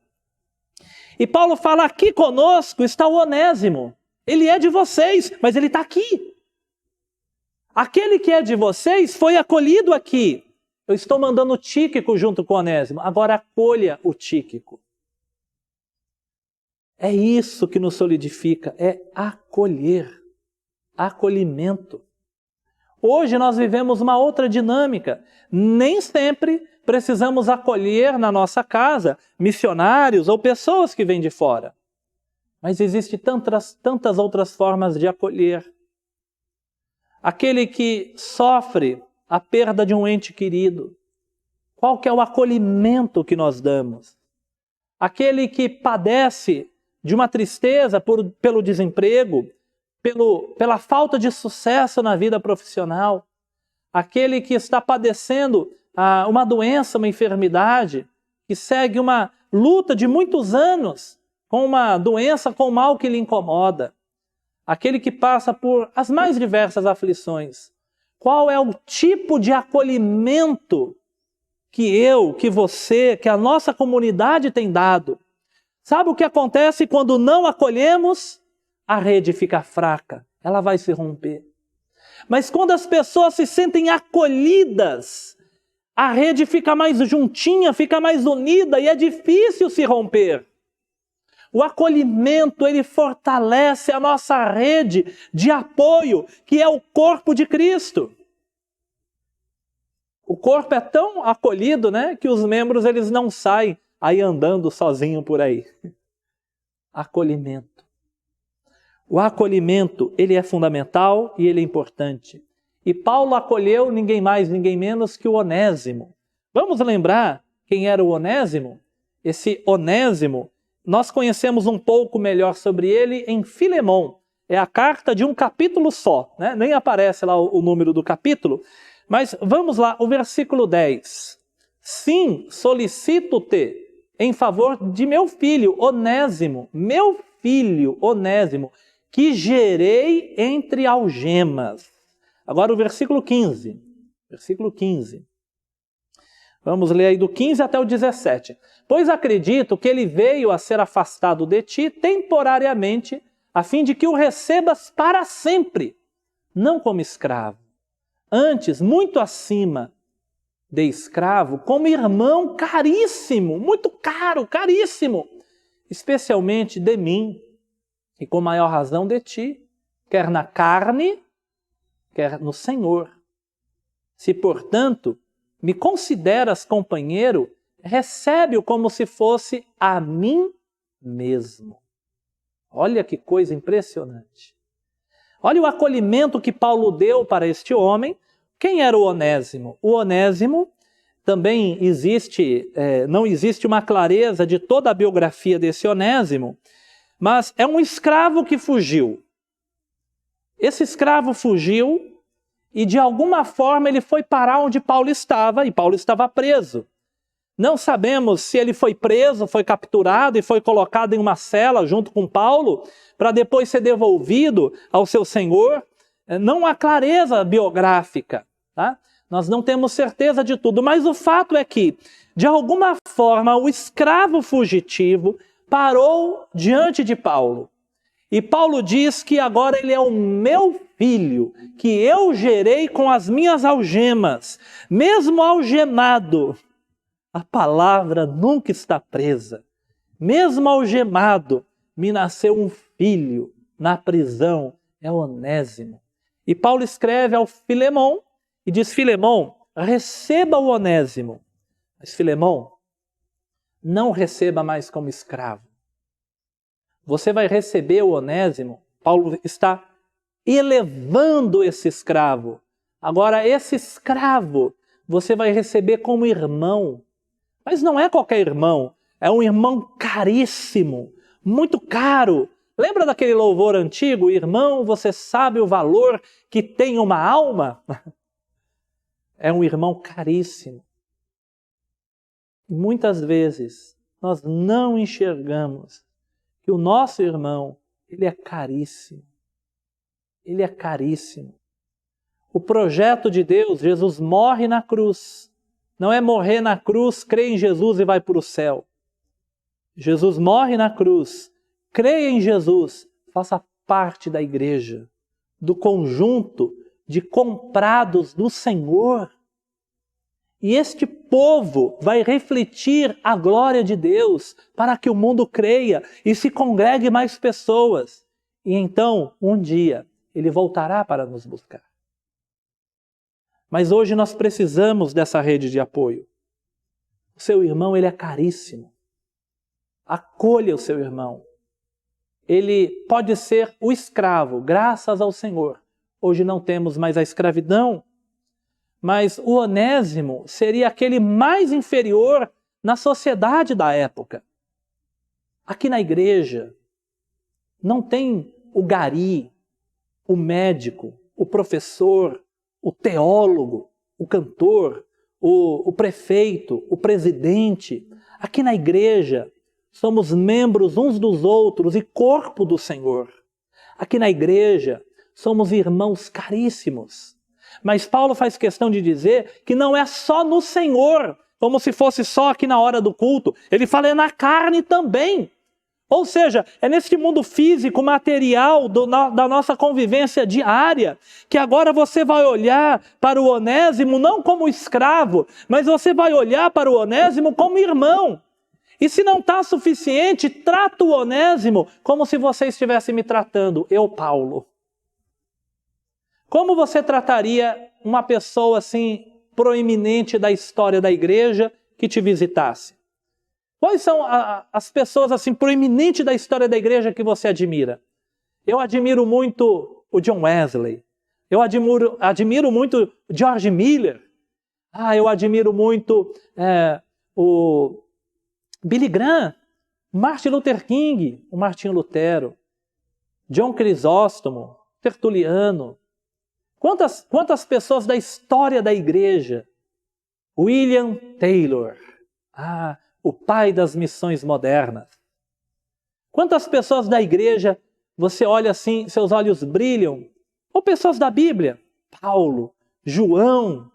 Speaker 1: E Paulo fala, aqui conosco está o Onésimo. Ele é de vocês, mas ele está aqui. Aquele que é de vocês foi acolhido aqui. Eu estou mandando o Tíquico junto com o Onésimo. Agora acolha o Tíquico. É isso que nos solidifica, é acolher, acolhimento. Hoje nós vivemos uma outra dinâmica. Nem sempre precisamos acolher na nossa casa missionários ou pessoas que vêm de fora. Mas existem tantas outras formas de acolher. Aquele que sofre a perda de um ente querido, qual que é o acolhimento que nós damos? Aquele que padece de uma tristeza pelo desemprego, pela falta de sucesso na vida profissional, aquele que está padecendo uma doença, uma enfermidade, que segue uma luta de muitos anos, com uma doença, com o mal que lhe incomoda. Aquele que passa por as mais diversas aflições. Qual é o tipo de acolhimento que você, que a nossa comunidade tem dado? Sabe o que acontece quando não acolhemos? A rede fica fraca, ela vai se romper. Mas quando as pessoas se sentem acolhidas, a rede fica mais juntinha, fica mais unida e é difícil se romper. O acolhimento, ele fortalece a nossa rede de apoio, que é o corpo de Cristo. O corpo é tão acolhido, né, que os membros eles não saem aí andando sozinho por aí. Acolhimento. O acolhimento, ele é fundamental e ele é importante. E Paulo acolheu ninguém mais, ninguém menos que o Onésimo. Vamos lembrar quem era o Onésimo? Esse Onésimo, nós conhecemos um pouco melhor sobre ele em Filemão. É a carta de um capítulo só, né? Nem aparece lá o número do capítulo. Mas vamos lá, o versículo 10. Sim, solicito-te em favor de meu filho Onésimo, meu filho Onésimo, que gerei entre algemas. Agora o versículo 15. Versículo 15. Vamos ler aí do 15 até o 17. Pois acredito que ele veio a ser afastado de ti temporariamente, a fim de que o recebas para sempre, não como escravo. Antes, muito acima de escravo, como irmão caríssimo, muito caro, caríssimo, especialmente de mim, e com maior razão de ti, quer na carne, quer no Senhor. Se, portanto, me consideras companheiro, recebe-o como se fosse a mim mesmo. Olha que coisa impressionante. Olha o acolhimento que Paulo deu para este homem. Quem era o Onésimo? O Onésimo também não existe uma clareza de toda a biografia desse Onésimo, mas é um escravo que fugiu. Esse escravo fugiu e de alguma forma ele foi parar onde Paulo estava, e Paulo estava preso. Não sabemos se ele foi preso, foi capturado e foi colocado em uma cela junto com Paulo, para depois ser devolvido ao seu senhor. Não há clareza biográfica, tá? Nós não temos certeza de tudo, mas o fato é que, de alguma forma, o escravo fugitivo parou diante de Paulo. E Paulo diz que agora ele é o meu filho, que eu gerei com as minhas algemas. Mesmo algemado, a palavra nunca está presa. Mesmo algemado, me nasceu um filho na prisão, é Onésimo. E Paulo escreve ao Filemão e diz: Filemão, receba o Onésimo. Mas Filemão, não receba mais como escravo. Você vai receber o Onésimo. Paulo está elevando esse escravo. Agora, esse escravo você vai receber como irmão. Mas não é qualquer irmão. É um irmão caríssimo, muito caro. Lembra daquele louvor antigo? Irmão, você sabe o valor que tem uma alma? É um irmão caríssimo. Muitas vezes nós não enxergamos que o nosso irmão, ele é caríssimo. Ele é caríssimo. O projeto de Deus, Jesus morre na cruz. Não é morrer na cruz, crê em Jesus e vai para o céu. Jesus morre na cruz, creia em Jesus, faça parte da igreja, do conjunto de comprados do Senhor. E este povo vai refletir a glória de Deus para que o mundo creia e se congregue mais pessoas. E então, um dia, ele voltará para nos buscar. Mas hoje nós precisamos dessa rede de apoio. O seu irmão, ele é caríssimo. Acolha o seu irmão. Ele pode ser o escravo, graças ao Senhor. Hoje não temos mais a escravidão, mas o Onésimo seria aquele mais inferior na sociedade da época. Aqui na igreja não tem o gari, o médico, o professor, o teólogo, o cantor, o prefeito, o presidente. Aqui na igreja somos membros uns dos outros e corpo do Senhor. Aqui na igreja somos irmãos caríssimos. Mas Paulo faz questão de dizer que não é só no Senhor, como se fosse só aqui na hora do culto. Ele fala é na carne também. Ou seja, é neste mundo físico, material, da nossa convivência diária, que agora você vai olhar para o Onésimo não como escravo, mas você vai olhar para o Onésimo como irmão. E se não está suficiente, trata o Onésimo como se você estivesse me tratando, eu, Paulo. Como você trataria uma pessoa assim, proeminente da história da igreja, que te visitasse? Quais são as pessoas assim proeminentes da história da igreja que você admira? Eu admiro muito o John Wesley. Eu admiro muito George Miller. Eu admiro muito o Billy Graham, Martin Luther King, o Martinho Lutero, John Crisóstomo, Tertuliano. Quantas pessoas da história da igreja? William Taylor. O pai das missões modernas. Quantas pessoas da igreja você olha assim, seus olhos brilham? Ou pessoas da Bíblia? Paulo, João,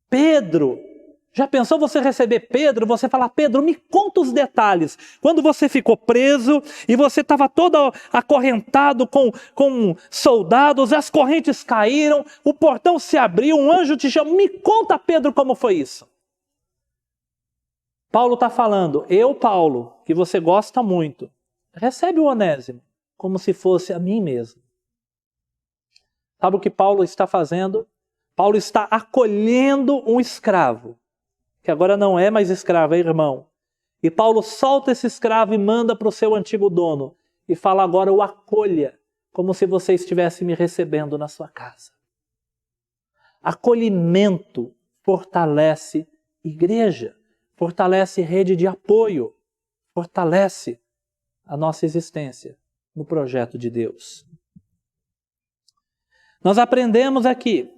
Speaker 1: Pedro. Já pensou você receber Pedro? Você falar, Pedro, me conta os detalhes. Quando você ficou preso e você estava todo acorrentado com soldados, as correntes caíram, o portão se abriu, um anjo te chamou. Me conta, Pedro, como foi isso. Paulo está falando, eu, Paulo, que você gosta muito, recebe o Onésimo como se fosse a mim mesmo. Sabe o que Paulo está fazendo? Paulo está acolhendo um escravo, que agora não é mais escravo, é irmão. E Paulo solta esse escravo e manda para o seu antigo dono. E fala agora, o acolha, como se você estivesse me recebendo na sua casa. Acolhimento fortalece igreja, fortalece rede de apoio, fortalece a nossa existência no projeto de Deus. Nós aprendemos aqui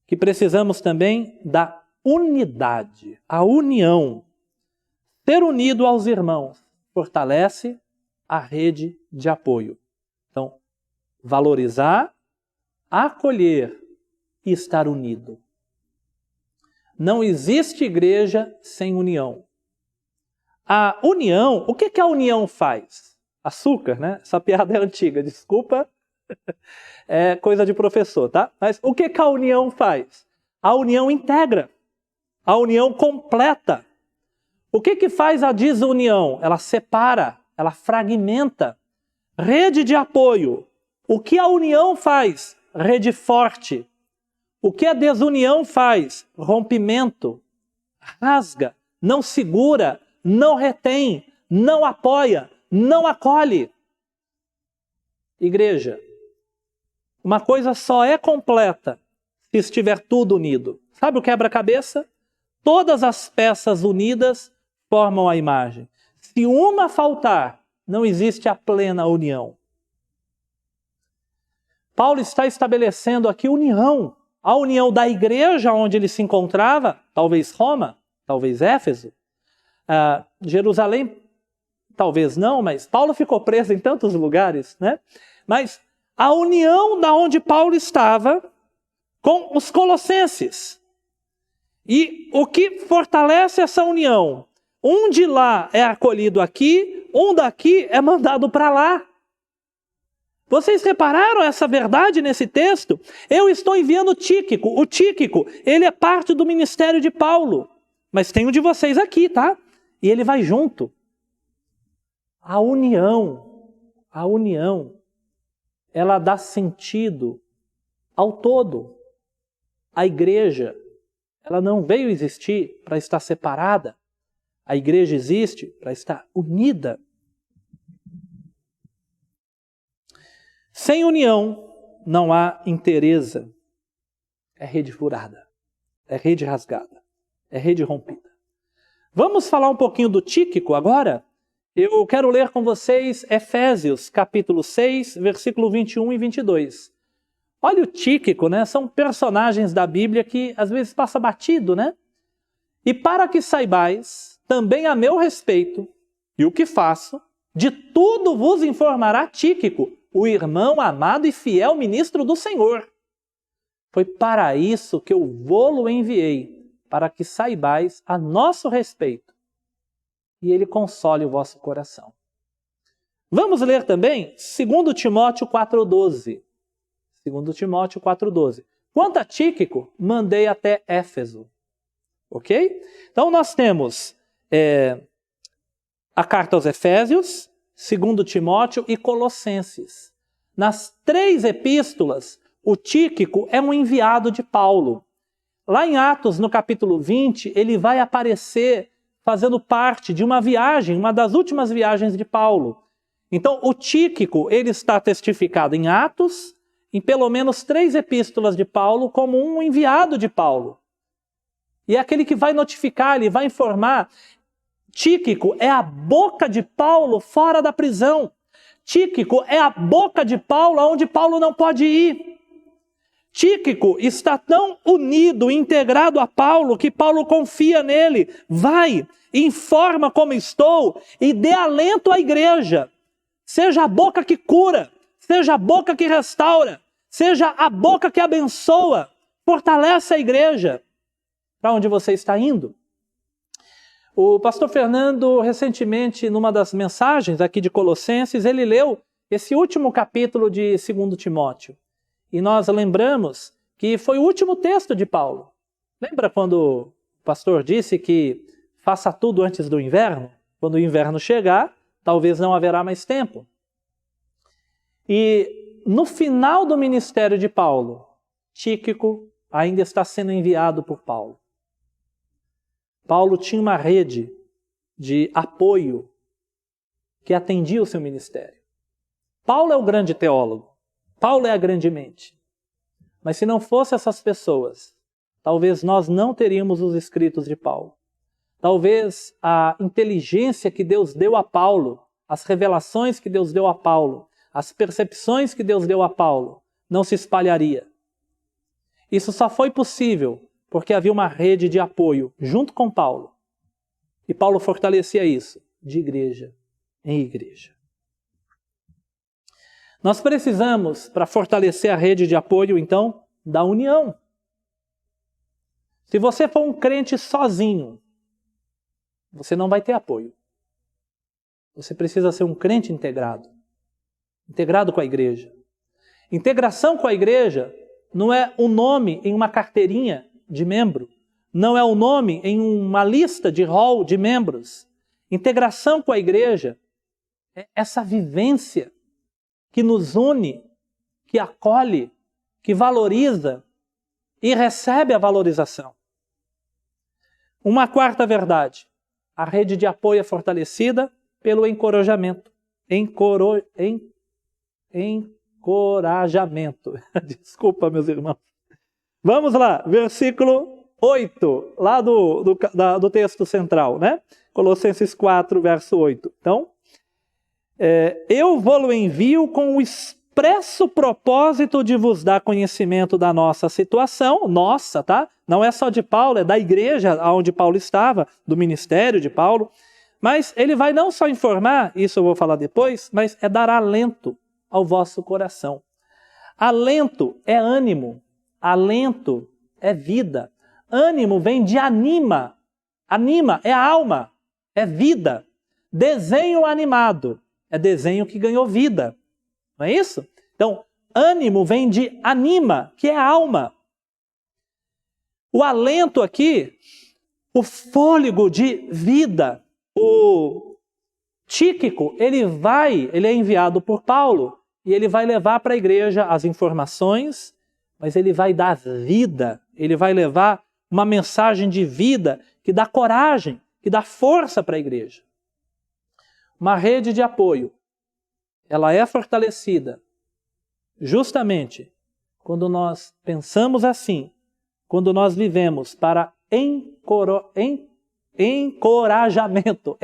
Speaker 1: que precisamos também da unidade, a união. Ser unido aos irmãos fortalece a rede de apoio. Então, valorizar, acolher e estar unido. Não existe igreja sem união. A união, o que a união faz? Açúcar, né? Essa piada é antiga, desculpa. É coisa de professor, tá? Mas o que a união faz? A união integra. A união completa. O que faz a desunião? Ela separa, ela fragmenta. Rede de apoio. O que a união faz? Rede forte. O que a desunião faz? Rompimento. Rasga, não segura, não retém, não apoia, não acolhe. Igreja, uma coisa só é completa se estiver tudo unido. Sabe o quebra-cabeça? Todas as peças unidas formam a imagem. Se uma faltar, não existe a plena união. Paulo está estabelecendo aqui união. A união da igreja onde ele se encontrava, talvez Roma, talvez Éfeso, Jerusalém, talvez não, mas Paulo ficou preso em tantos lugares, né? Mas a união da onde Paulo estava com os colossenses. E o que fortalece essa união? Um de lá é acolhido aqui, um daqui é mandado para lá. Vocês repararam essa verdade nesse texto? Eu estou enviando Tíquico. O Tíquico, ele é parte do ministério de Paulo. Mas tem um de vocês aqui, tá? E ele vai junto. A união, ela dá sentido ao todo. A igreja, ela não veio existir para estar separada. A igreja existe para estar unida. Sem união, não há inteireza. É rede furada, é rede rasgada, é rede rompida. Vamos falar um pouquinho do Tíquico agora? Eu quero ler com vocês Efésios, capítulo 6, versículo 21 e 22. Olha o Tíquico, né? São personagens da Bíblia que às vezes passa batido, né? E para que saibais, também a meu respeito, e o que faço, de tudo vos informará Tíquico, o irmão amado e fiel ministro do Senhor. Foi para isso que eu vô-lo enviei, para que saibais a nosso respeito, e ele console o vosso coração. Vamos ler também 2 Timóteo 4,12. 2 Timóteo 4,12. Quanto a Tíquico, mandei até Éfeso. Ok? Então nós temos a carta aos Efésios, 2 Timóteo e Colossenses. Nas 3 epístolas, o Tíquico é um enviado de Paulo. Lá em Atos, no capítulo 20, ele vai aparecer fazendo parte de uma viagem, uma das últimas viagens de Paulo. Então, o Tíquico, ele está testificado em Atos, em pelo menos 3 epístolas de Paulo, como um enviado de Paulo. E é aquele que vai notificar, ele vai informar. Tíquico é a boca de Paulo fora da prisão. Tíquico é a boca de Paulo onde Paulo não pode ir. Tíquico está tão unido, integrado a Paulo, que Paulo confia nele. Vai, informa como estou e dê alento à igreja. Seja a boca que cura, seja a boca que restaura, seja a boca que abençoa. Fortalece a igreja. Para onde você está indo? O pastor Fernando, recentemente, numa das mensagens aqui de Colossenses, ele leu esse último capítulo de 2 Timóteo. E nós lembramos que foi o último texto de Paulo. Lembra quando o pastor disse que faça tudo antes do inverno? Quando o inverno chegar, talvez não haverá mais tempo. E no final do ministério de Paulo, Tíquico ainda está sendo enviado por Paulo. Paulo tinha uma rede de apoio que atendia o seu ministério. Paulo é o grande teólogo. Paulo é a grande mente. Mas se não fosse essas pessoas, talvez nós não teríamos os escritos de Paulo. Talvez a inteligência que Deus deu a Paulo, as revelações que Deus deu a Paulo, as percepções que Deus deu a Paulo, não se espalharia. Isso só foi possível porque havia uma rede de apoio junto com Paulo. E Paulo fortalecia isso, de igreja em igreja. Nós precisamos, para fortalecer a rede de apoio, então, da união. Se você for um crente sozinho, você não vai ter apoio. Você precisa ser um crente integrado. Integrado com a igreja. Integração com a igreja não é um nome em uma carteirinha de membro. Não é um nome em uma lista de rol de membros. Integração com a igreja é essa vivência que nos une, que acolhe, que valoriza e recebe a valorização. Uma quarta verdade. A rede de apoio é fortalecida pelo encorajamento. Encorajamento. Desculpa, meus irmãos. Vamos lá, versículo 8, lá do texto central, né? Colossenses 4, verso 8. Então, eu vou-lo envio com o expresso propósito de vos dar conhecimento da nossa situação, nossa, tá? Não é só de Paulo, é da igreja onde Paulo estava, do ministério de Paulo. Mas ele vai não só informar, isso eu vou falar depois, mas é dar alento ao vosso coração. Alento é ânimo, alento é vida. Ânimo vem de anima. Anima é alma, é vida. Desenho animado é desenho que ganhou vida. Não é isso? Então, ânimo vem de anima, que é alma. O alento aqui, o fôlego de vida, o Tíquico, ele é enviado por Paulo e ele vai levar para a igreja as informações, mas ele vai dar vida, ele vai levar uma mensagem de vida que dá coragem, que dá força para a igreja. Uma rede de apoio, ela é fortalecida justamente quando nós pensamos assim, quando nós vivemos para encorajamento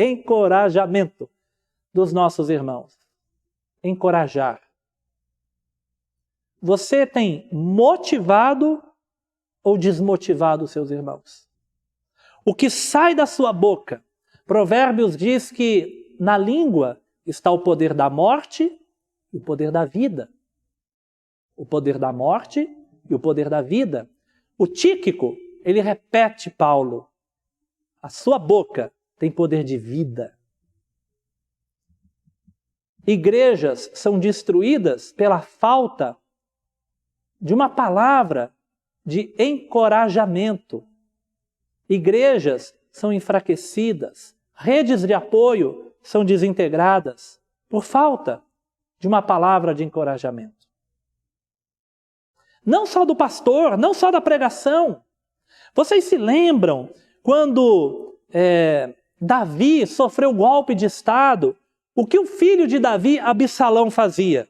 Speaker 1: dos nossos irmãos. Encorajar. Você tem motivado ou desmotivado os seus irmãos? O que sai da sua boca? Provérbios diz que na língua está o poder da morte e o poder da vida. O poder da morte e o poder da vida. O Tíquico, ele repete Paulo. A sua boca tem poder de vida. Igrejas são destruídas pela falta de uma palavra de encorajamento. Igrejas são enfraquecidas, redes de apoio são desintegradas por falta de uma palavra de encorajamento. Não só do pastor, não só da pregação. Vocês se lembram quando Davi sofreu golpe de estado? O que o filho de Davi, Absalão, fazia?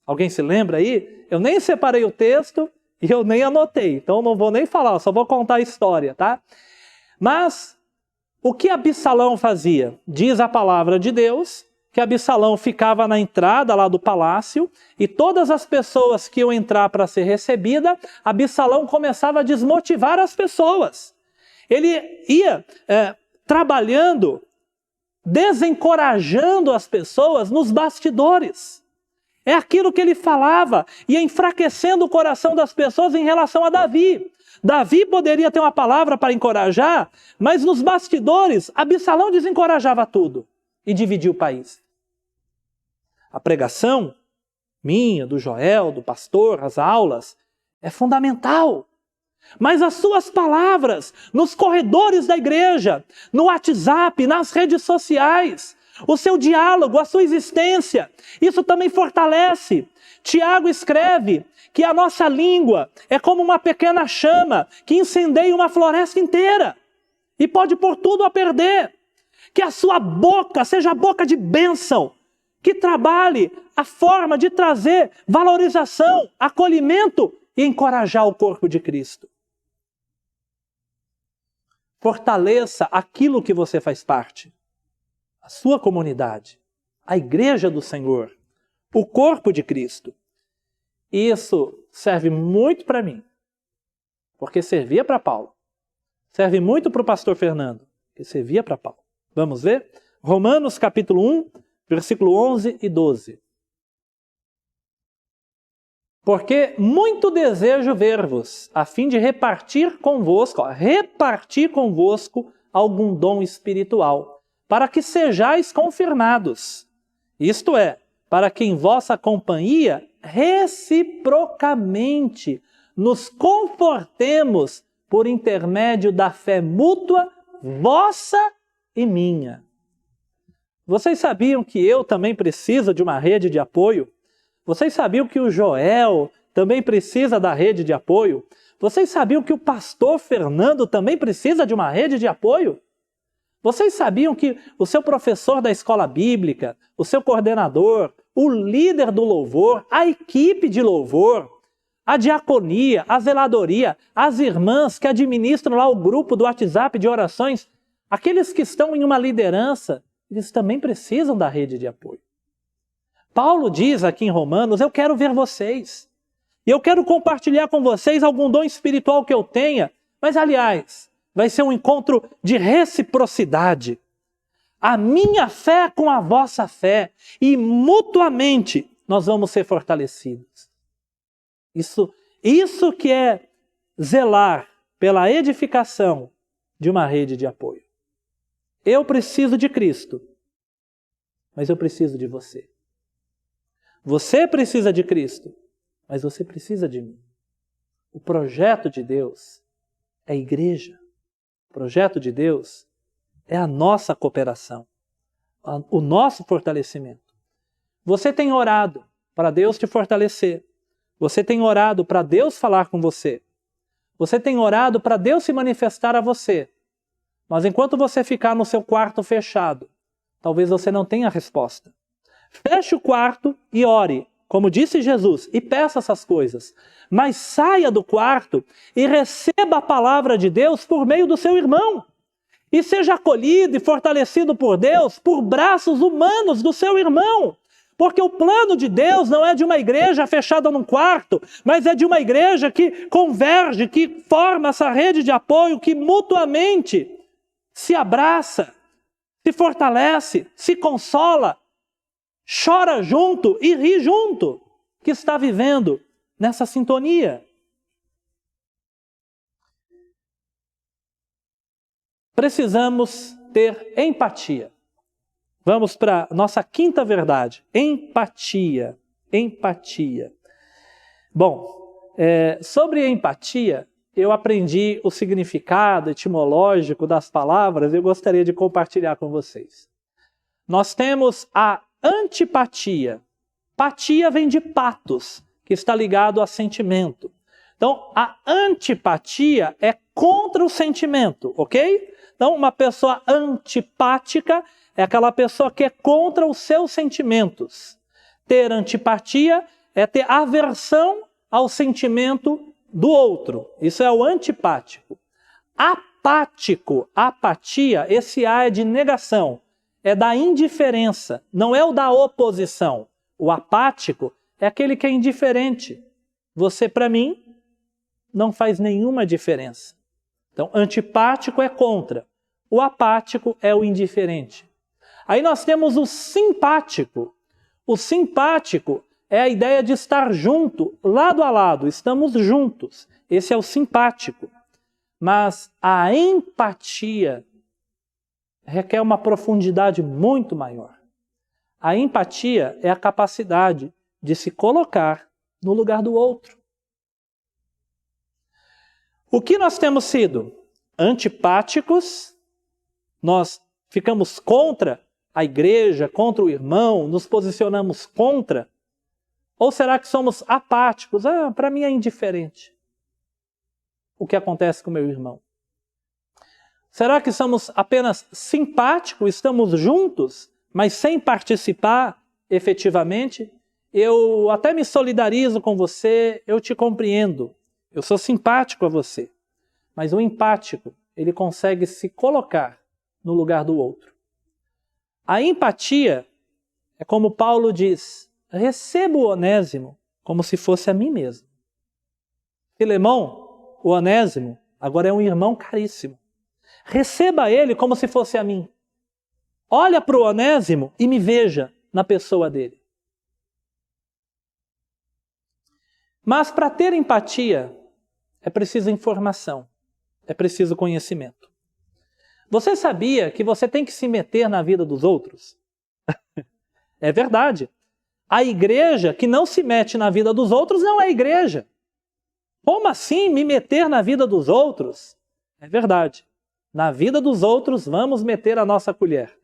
Speaker 1: Alguém se lembra aí? Eu nem separei o texto e eu nem anotei, então não vou nem falar, só vou contar a história, tá? Mas o que Absalão fazia? Diz a palavra de Deus que Absalão ficava na entrada lá do palácio e todas as pessoas que iam entrar para ser recebida, Absalão começava a desmotivar as pessoas. Ele ia trabalhando, desencorajando as pessoas nos bastidores. É aquilo que ele falava, ia enfraquecendo o coração das pessoas em relação a Davi. Davi poderia ter uma palavra para encorajar, mas nos bastidores, Absalão desencorajava tudo e dividia o país. A pregação, minha, do Joel, do pastor, as aulas, é fundamental. Mas as suas palavras, nos corredores da igreja, no WhatsApp, nas redes sociais, o seu diálogo, a sua existência, isso também fortalece. Tiago escreve que a nossa língua é como uma pequena chama que incendeia uma floresta inteira e pode pôr tudo a perder. Que a sua boca seja a boca de bênção, que trabalhe a forma de trazer valorização, acolhimento e encorajar o corpo de Cristo. Fortaleça aquilo que você faz parte. A sua comunidade, a igreja do Senhor, o corpo de Cristo. Isso serve muito para mim, porque servia para Paulo. Serve muito para o pastor Fernando, que servia para Paulo. Vamos ver? Romanos capítulo 1, versículo 11 e 12. Porque muito desejo ver-vos, a fim de repartir convosco algum dom espiritual, para que sejais confirmados. Isto é, para que em vossa companhia, reciprocamente, nos confortemos por intermédio da fé mútua, vossa e minha. Vocês sabiam que eu também preciso de uma rede de apoio? Vocês sabiam que o Joel também precisa da rede de apoio? Vocês sabiam que o pastor Fernando também precisa de uma rede de apoio? Vocês sabiam que o seu professor da escola bíblica, o seu coordenador, o líder do louvor, a equipe de louvor, a diaconia, a zeladoria, as irmãs que administram lá o grupo do WhatsApp de orações, aqueles que estão em uma liderança, eles também precisam da rede de apoio. Paulo diz aqui em Romanos, eu quero ver vocês. E eu quero compartilhar com vocês algum dom espiritual que eu tenha. Mas, aliás, vai ser um encontro de reciprocidade. A minha fé com a vossa fé. E mutuamente nós vamos ser fortalecidos. Isso que é zelar pela edificação de uma rede de apoio. Eu preciso de Cristo, mas eu preciso de você. Você precisa de Cristo, mas você precisa de mim. O projeto de Deus é a igreja. O projeto de Deus é a nossa cooperação, o nosso fortalecimento. Você tem orado para Deus te fortalecer. Você tem orado para Deus falar com você. Você tem orado para Deus se manifestar a você. Mas enquanto você ficar no seu quarto fechado, talvez você não tenha resposta. Feche o quarto e ore, como disse Jesus, e peça essas coisas. Mas saia do quarto e receba a palavra de Deus por meio do seu irmão. E seja acolhido e fortalecido por Deus por braços humanos do seu irmão. Porque o plano de Deus não é de uma igreja fechada num quarto, mas é de uma igreja que converge, que forma essa rede de apoio, que mutuamente se abraça, se fortalece, se consola, chora junto e ri junto, que está vivendo nessa sintonia. Precisamos ter empatia. Vamos para a nossa quinta verdade. Empatia. Empatia. Bom, sobre empatia, eu aprendi o significado etimológico das palavras e eu gostaria de compartilhar com vocês. Nós temos a antipatia. Patia vem de patos, que está ligado a sentimento. Então, a antipatia é contra o sentimento, ok? Então, uma pessoa antipática é aquela pessoa que é contra os seus sentimentos. Ter antipatia é ter aversão ao sentimento do outro. Isso é o antipático. Apático, apatia, esse A é de negação. É da indiferença, não é o da oposição. O apático é aquele que é indiferente. Você, para mim, não faz nenhuma diferença. Então, antipático é contra. O apático é o indiferente. Aí nós temos o simpático. O simpático é a ideia de estar junto, lado a lado, estamos juntos. Esse é o simpático. Mas a empatia requer uma profundidade muito maior. A empatia é a capacidade de se colocar no lugar do outro. O que nós temos sido? Antipáticos, nós ficamos contra a igreja, contra o irmão, nos posicionamos contra? Ou será que somos apáticos? Para mim é indiferente o que acontece com o meu irmão. Será que somos apenas simpáticos, estamos juntos, mas sem participar efetivamente? Eu até me solidarizo com você, eu te compreendo, eu sou simpático a você. Mas o empático, ele consegue se colocar no lugar do outro. A empatia é como Paulo diz, recebo o Onésimo como se fosse a mim mesmo. Filemão, o Onésimo, agora é um irmão caríssimo. Receba ele como se fosse a mim. Olha para o Onésimo e me veja na pessoa dele. Mas para ter empatia, é preciso informação, é preciso conhecimento. Você sabia que você tem que se meter na vida dos outros? É verdade. A igreja que não se mete na vida dos outros não é igreja. Como assim me meter na vida dos outros? É verdade. Na vida dos outros vamos meter a nossa colher.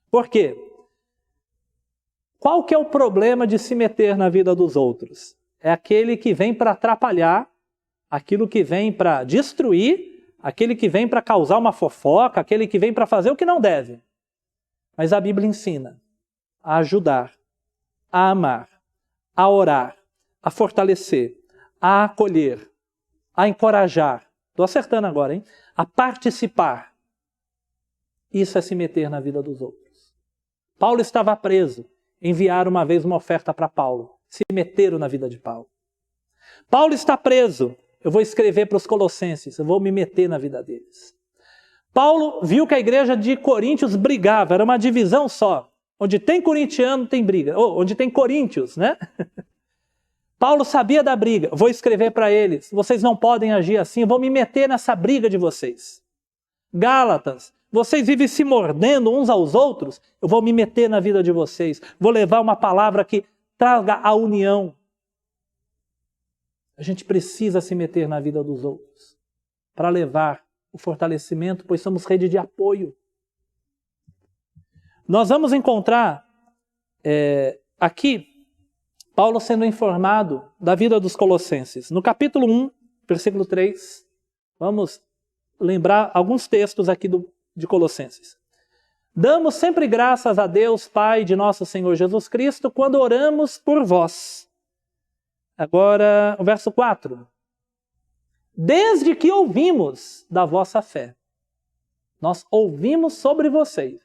Speaker 1: Por quê? Qual que é o problema de se meter na vida dos outros? É aquele que vem para atrapalhar, aquilo que vem para destruir, aquele que vem para causar uma fofoca, aquele que vem para fazer o que não deve. Mas a Bíblia ensina a ajudar, a amar, a orar, a fortalecer, a acolher, a encorajar. Estou acertando agora, hein? A participar. Isso é se meter na vida dos outros. Paulo estava preso. Enviaram uma vez uma oferta para Paulo. Se meteram na vida de Paulo. Paulo está preso. Eu vou escrever para os colossenses. Eu vou me meter na vida deles. Paulo viu que a igreja de Coríntios brigava. Era uma divisão só. Onde tem corintiano, tem briga. Onde tem coríntios, né? Paulo sabia da briga. Vou escrever para eles. Vocês não podem agir assim. Eu vou me meter nessa briga de vocês. Gálatas. Vocês vivem se mordendo uns aos outros. Eu vou me meter na vida de vocês. Vou levar uma palavra que traga a união. A gente precisa se meter na vida dos outros para levar o fortalecimento, pois somos rede de apoio. Nós vamos encontrar aqui Paulo sendo informado da vida dos colossenses. No capítulo 1, versículo 3, vamos lembrar alguns textos aqui de Colossenses. Damos sempre graças a Deus, Pai de nosso Senhor Jesus Cristo, quando oramos por vós. Agora, o verso 4. Desde que ouvimos da vossa fé. Nós ouvimos sobre vocês.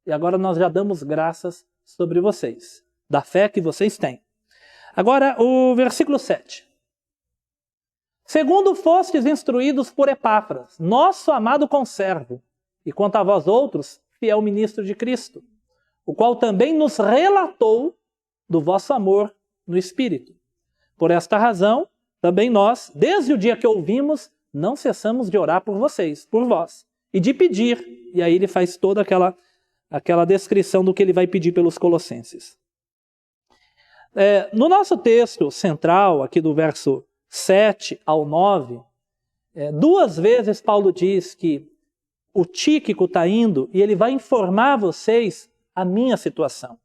Speaker 1: E agora nós já damos graças sobre vocês. Da fé que vocês têm. Agora, o versículo 7. Segundo fostes instruídos por Epáfras, nosso amado conservo, e quanto a vós outros, fiel ministro de Cristo, o qual também nos relatou do vosso amor no Espírito. Por esta razão, também nós, desde o dia que ouvimos, não cessamos de orar por vocês, por vós, e de pedir. E aí ele faz toda aquela descrição do que ele vai pedir pelos colossenses. No nosso texto central, aqui do verso 7 ao 9, 2 vezes Paulo diz que o Tíquico está indo e ele vai informar vocês a minha situação.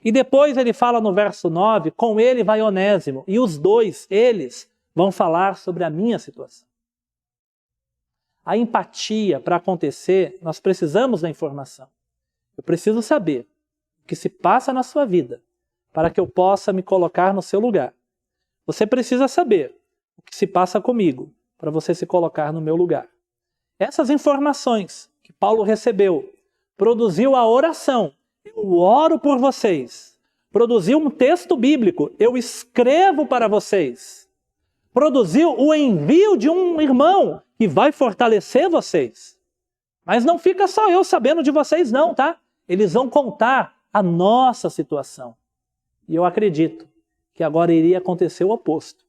Speaker 1: E depois ele fala no verso 9, com ele vai Onésimo, e os dois, eles, vão falar sobre a minha situação. A empatia, para acontecer, nós precisamos da informação. Eu preciso saber o que se passa na sua vida, para que eu possa me colocar no seu lugar. Você precisa saber o que se passa comigo, para você se colocar no meu lugar. Essas informações que Paulo recebeu, produziu a oração. Eu oro por vocês. Produziu um texto bíblico. Eu escrevo para vocês. Produziu o envio de um irmão que vai fortalecer vocês. Mas não fica só eu sabendo de vocês não, tá? Eles vão contar a nossa situação. E eu acredito que agora iria acontecer o oposto.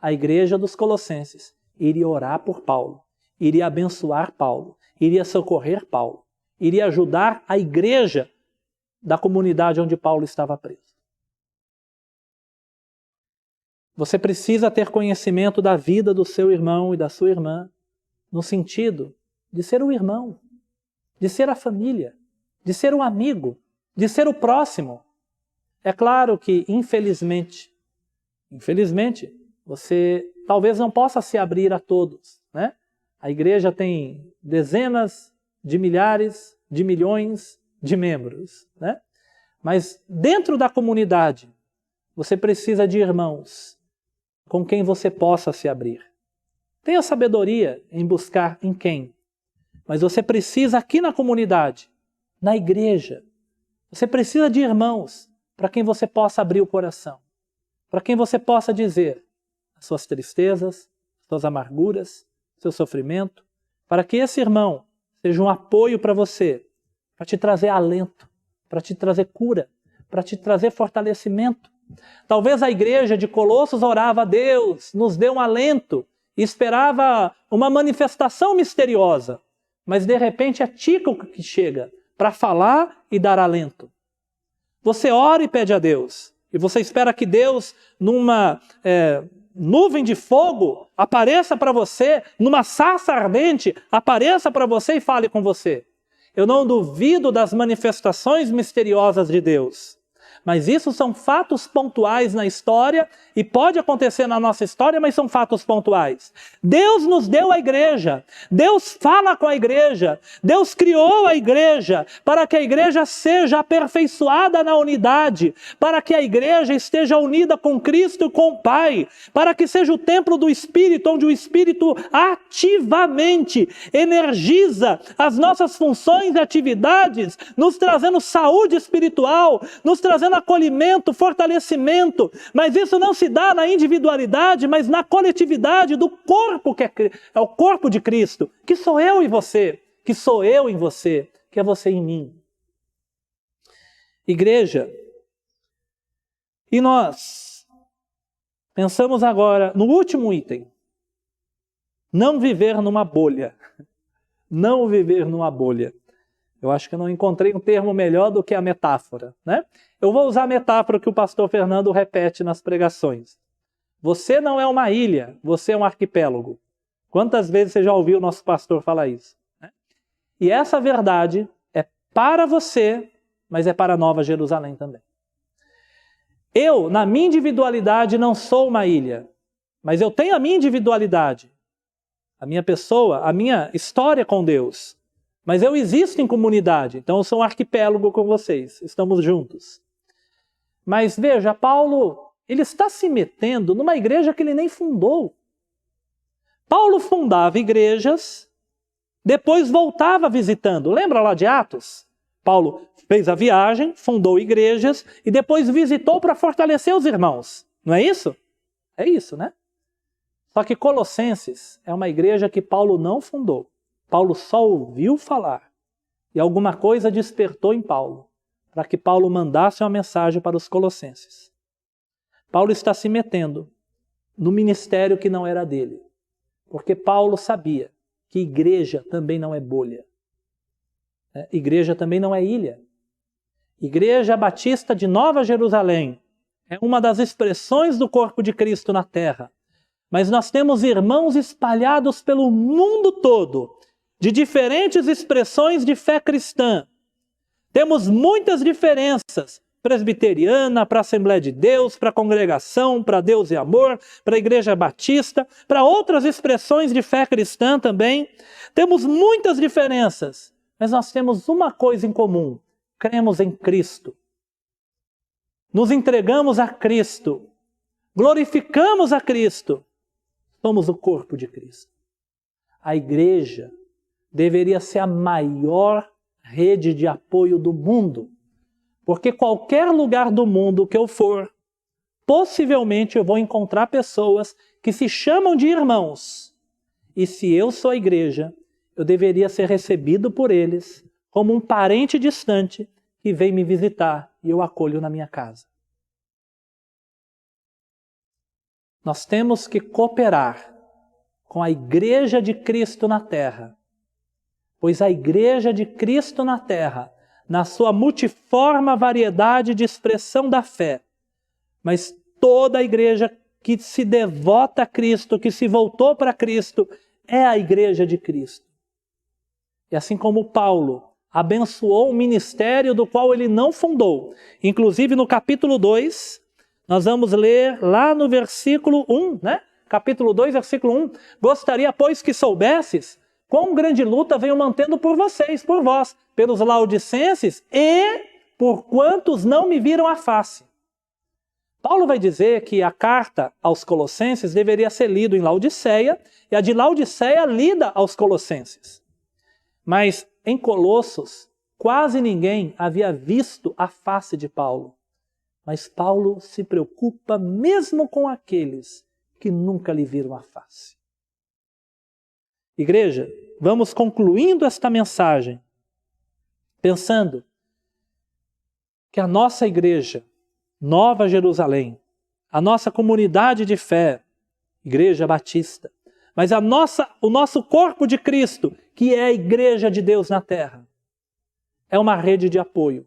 Speaker 1: A igreja dos Colossenses iria orar por Paulo, iria abençoar Paulo, iria socorrer Paulo, iria ajudar a igreja da comunidade onde Paulo estava preso. Você precisa ter conhecimento da vida do seu irmão e da sua irmã, no sentido de ser o irmão, de ser a família, de ser o amigo, de ser o próximo. É claro que, infelizmente, você talvez não possa se abrir a todos, né? A igreja tem dezenas de milhares, de milhões de membros, né? Mas dentro da comunidade, você precisa de irmãos com quem você possa se abrir. Tenha sabedoria em buscar em quem. Mas você precisa aqui na comunidade, na igreja. Você precisa de irmãos para quem você possa abrir o coração. Para quem você possa dizer as suas tristezas, suas amarguras, seu sofrimento. Para que esse irmão seja um apoio para você, para te trazer alento, para te trazer cura, para te trazer fortalecimento. Talvez a igreja de Colossos orava a Deus, nos dê um alento, e esperava uma manifestação misteriosa. Mas de repente é Tíquico que chega para falar e dar alento. Você ora e pede a Deus. E você espera que Deus, numa nuvem de fogo, apareça para você, numa sarça ardente, apareça para você e fale com você. Eu não duvido das manifestações misteriosas de Deus. Mas isso são fatos pontuais na história, e pode acontecer na nossa história, mas são fatos pontuais. Deus nos deu a igreja, Deus fala com a igreja, Deus criou a igreja para que a igreja seja aperfeiçoada na unidade, para que a igreja esteja unida com Cristo e com o Pai, para que seja o templo do Espírito, onde o Espírito ativamente energiza as nossas funções e atividades, nos trazendo saúde espiritual, nos trazendo acolhimento, fortalecimento, mas isso não se dá na individualidade, mas na coletividade do corpo, que é o corpo de Cristo, que sou eu e você, que sou eu em você, que é você em mim. Igreja, e nós pensamos agora no último item, não viver numa bolha, não viver numa bolha. Eu acho que eu não encontrei um termo melhor do que a metáfora, né? Eu vou usar a metáfora que o pastor Fernando repete nas pregações. Você não é uma ilha, você é um arquipélago. Quantas vezes você já ouviu o nosso pastor falar isso? Né? E essa verdade é para você, mas é para a Nova Jerusalém também. Eu, na minha individualidade, não sou uma ilha, mas eu tenho a minha individualidade, a minha pessoa, a minha história com Deus. Mas eu existo em comunidade, então eu sou um arquipélago com vocês, estamos juntos. Mas veja, Paulo, ele está se metendo numa igreja que ele nem fundou. Paulo fundava igrejas, depois voltava visitando. Lembra lá de Atos? Paulo fez a viagem, fundou igrejas e depois visitou para fortalecer os irmãos. Não é isso? É isso, né? Só que Colossenses é uma igreja que Paulo não fundou. Paulo só ouviu falar e alguma coisa despertou em Paulo para que Paulo mandasse uma mensagem para os colossenses. Paulo está se metendo no ministério que não era dele, porque Paulo sabia que igreja também não é bolha. Igreja também não é ilha. Igreja Batista de Nova Jerusalém é uma das expressões do corpo de Cristo na terra. Mas nós temos irmãos espalhados pelo mundo todo, de diferentes expressões de fé cristã. Temos muitas diferenças, presbiteriana, para a Assembleia de Deus, para a congregação, para Deus e Amor, para a Igreja Batista, para outras expressões de fé cristã também. Temos muitas diferenças, mas nós temos uma coisa em comum: cremos em Cristo. Nos entregamos a Cristo, glorificamos a Cristo, somos o corpo de Cristo. A igreja deveria ser a maior rede de apoio do mundo. Porque qualquer lugar do mundo que eu for, possivelmente eu vou encontrar pessoas que se chamam de irmãos. E se eu sou a igreja, eu deveria ser recebido por eles como um parente distante que vem me visitar e eu acolho na minha casa. Nós temos que cooperar com a igreja de Cristo na terra. Pois a igreja de Cristo na terra, na sua multiforme variedade de expressão da fé, mas toda a igreja que se devota a Cristo, que se voltou para Cristo, é a igreja de Cristo. E assim como Paulo abençoou o ministério do qual ele não fundou, inclusive no capítulo 2, nós vamos ler lá no versículo 1, né? Capítulo 2, versículo 1. Gostaria, pois, que soubesses quão grande luta venho mantendo por vocês, por vós, pelos laodicenses e por quantos não me viram a face. Paulo vai dizer que a carta aos Colossenses deveria ser lida em Laodiceia e a de Laodiceia lida aos Colossenses. Mas em Colossos, quase ninguém havia visto a face de Paulo. Mas Paulo se preocupa mesmo com aqueles que nunca lhe viram a face. Igreja, vamos concluindo esta mensagem, pensando que a nossa igreja, Nova Jerusalém, a nossa comunidade de fé, Igreja Batista, mas o nosso corpo de Cristo, que é a Igreja de Deus na terra, é uma rede de apoio.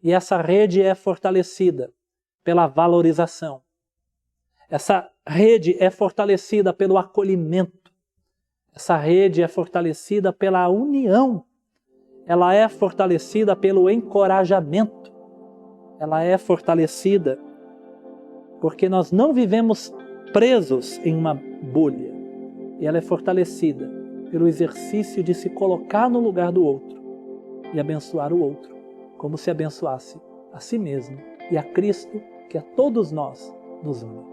Speaker 1: E essa rede é fortalecida pela valorização. Essa rede é fortalecida pelo acolhimento. Essa rede é fortalecida pela união. Ela é fortalecida pelo encorajamento. Ela é fortalecida porque nós não vivemos presos em uma bolha. E ela é fortalecida pelo exercício de se colocar no lugar do outro e abençoar o outro, como se abençoasse a si mesmo e a Cristo, que a todos nós nos une.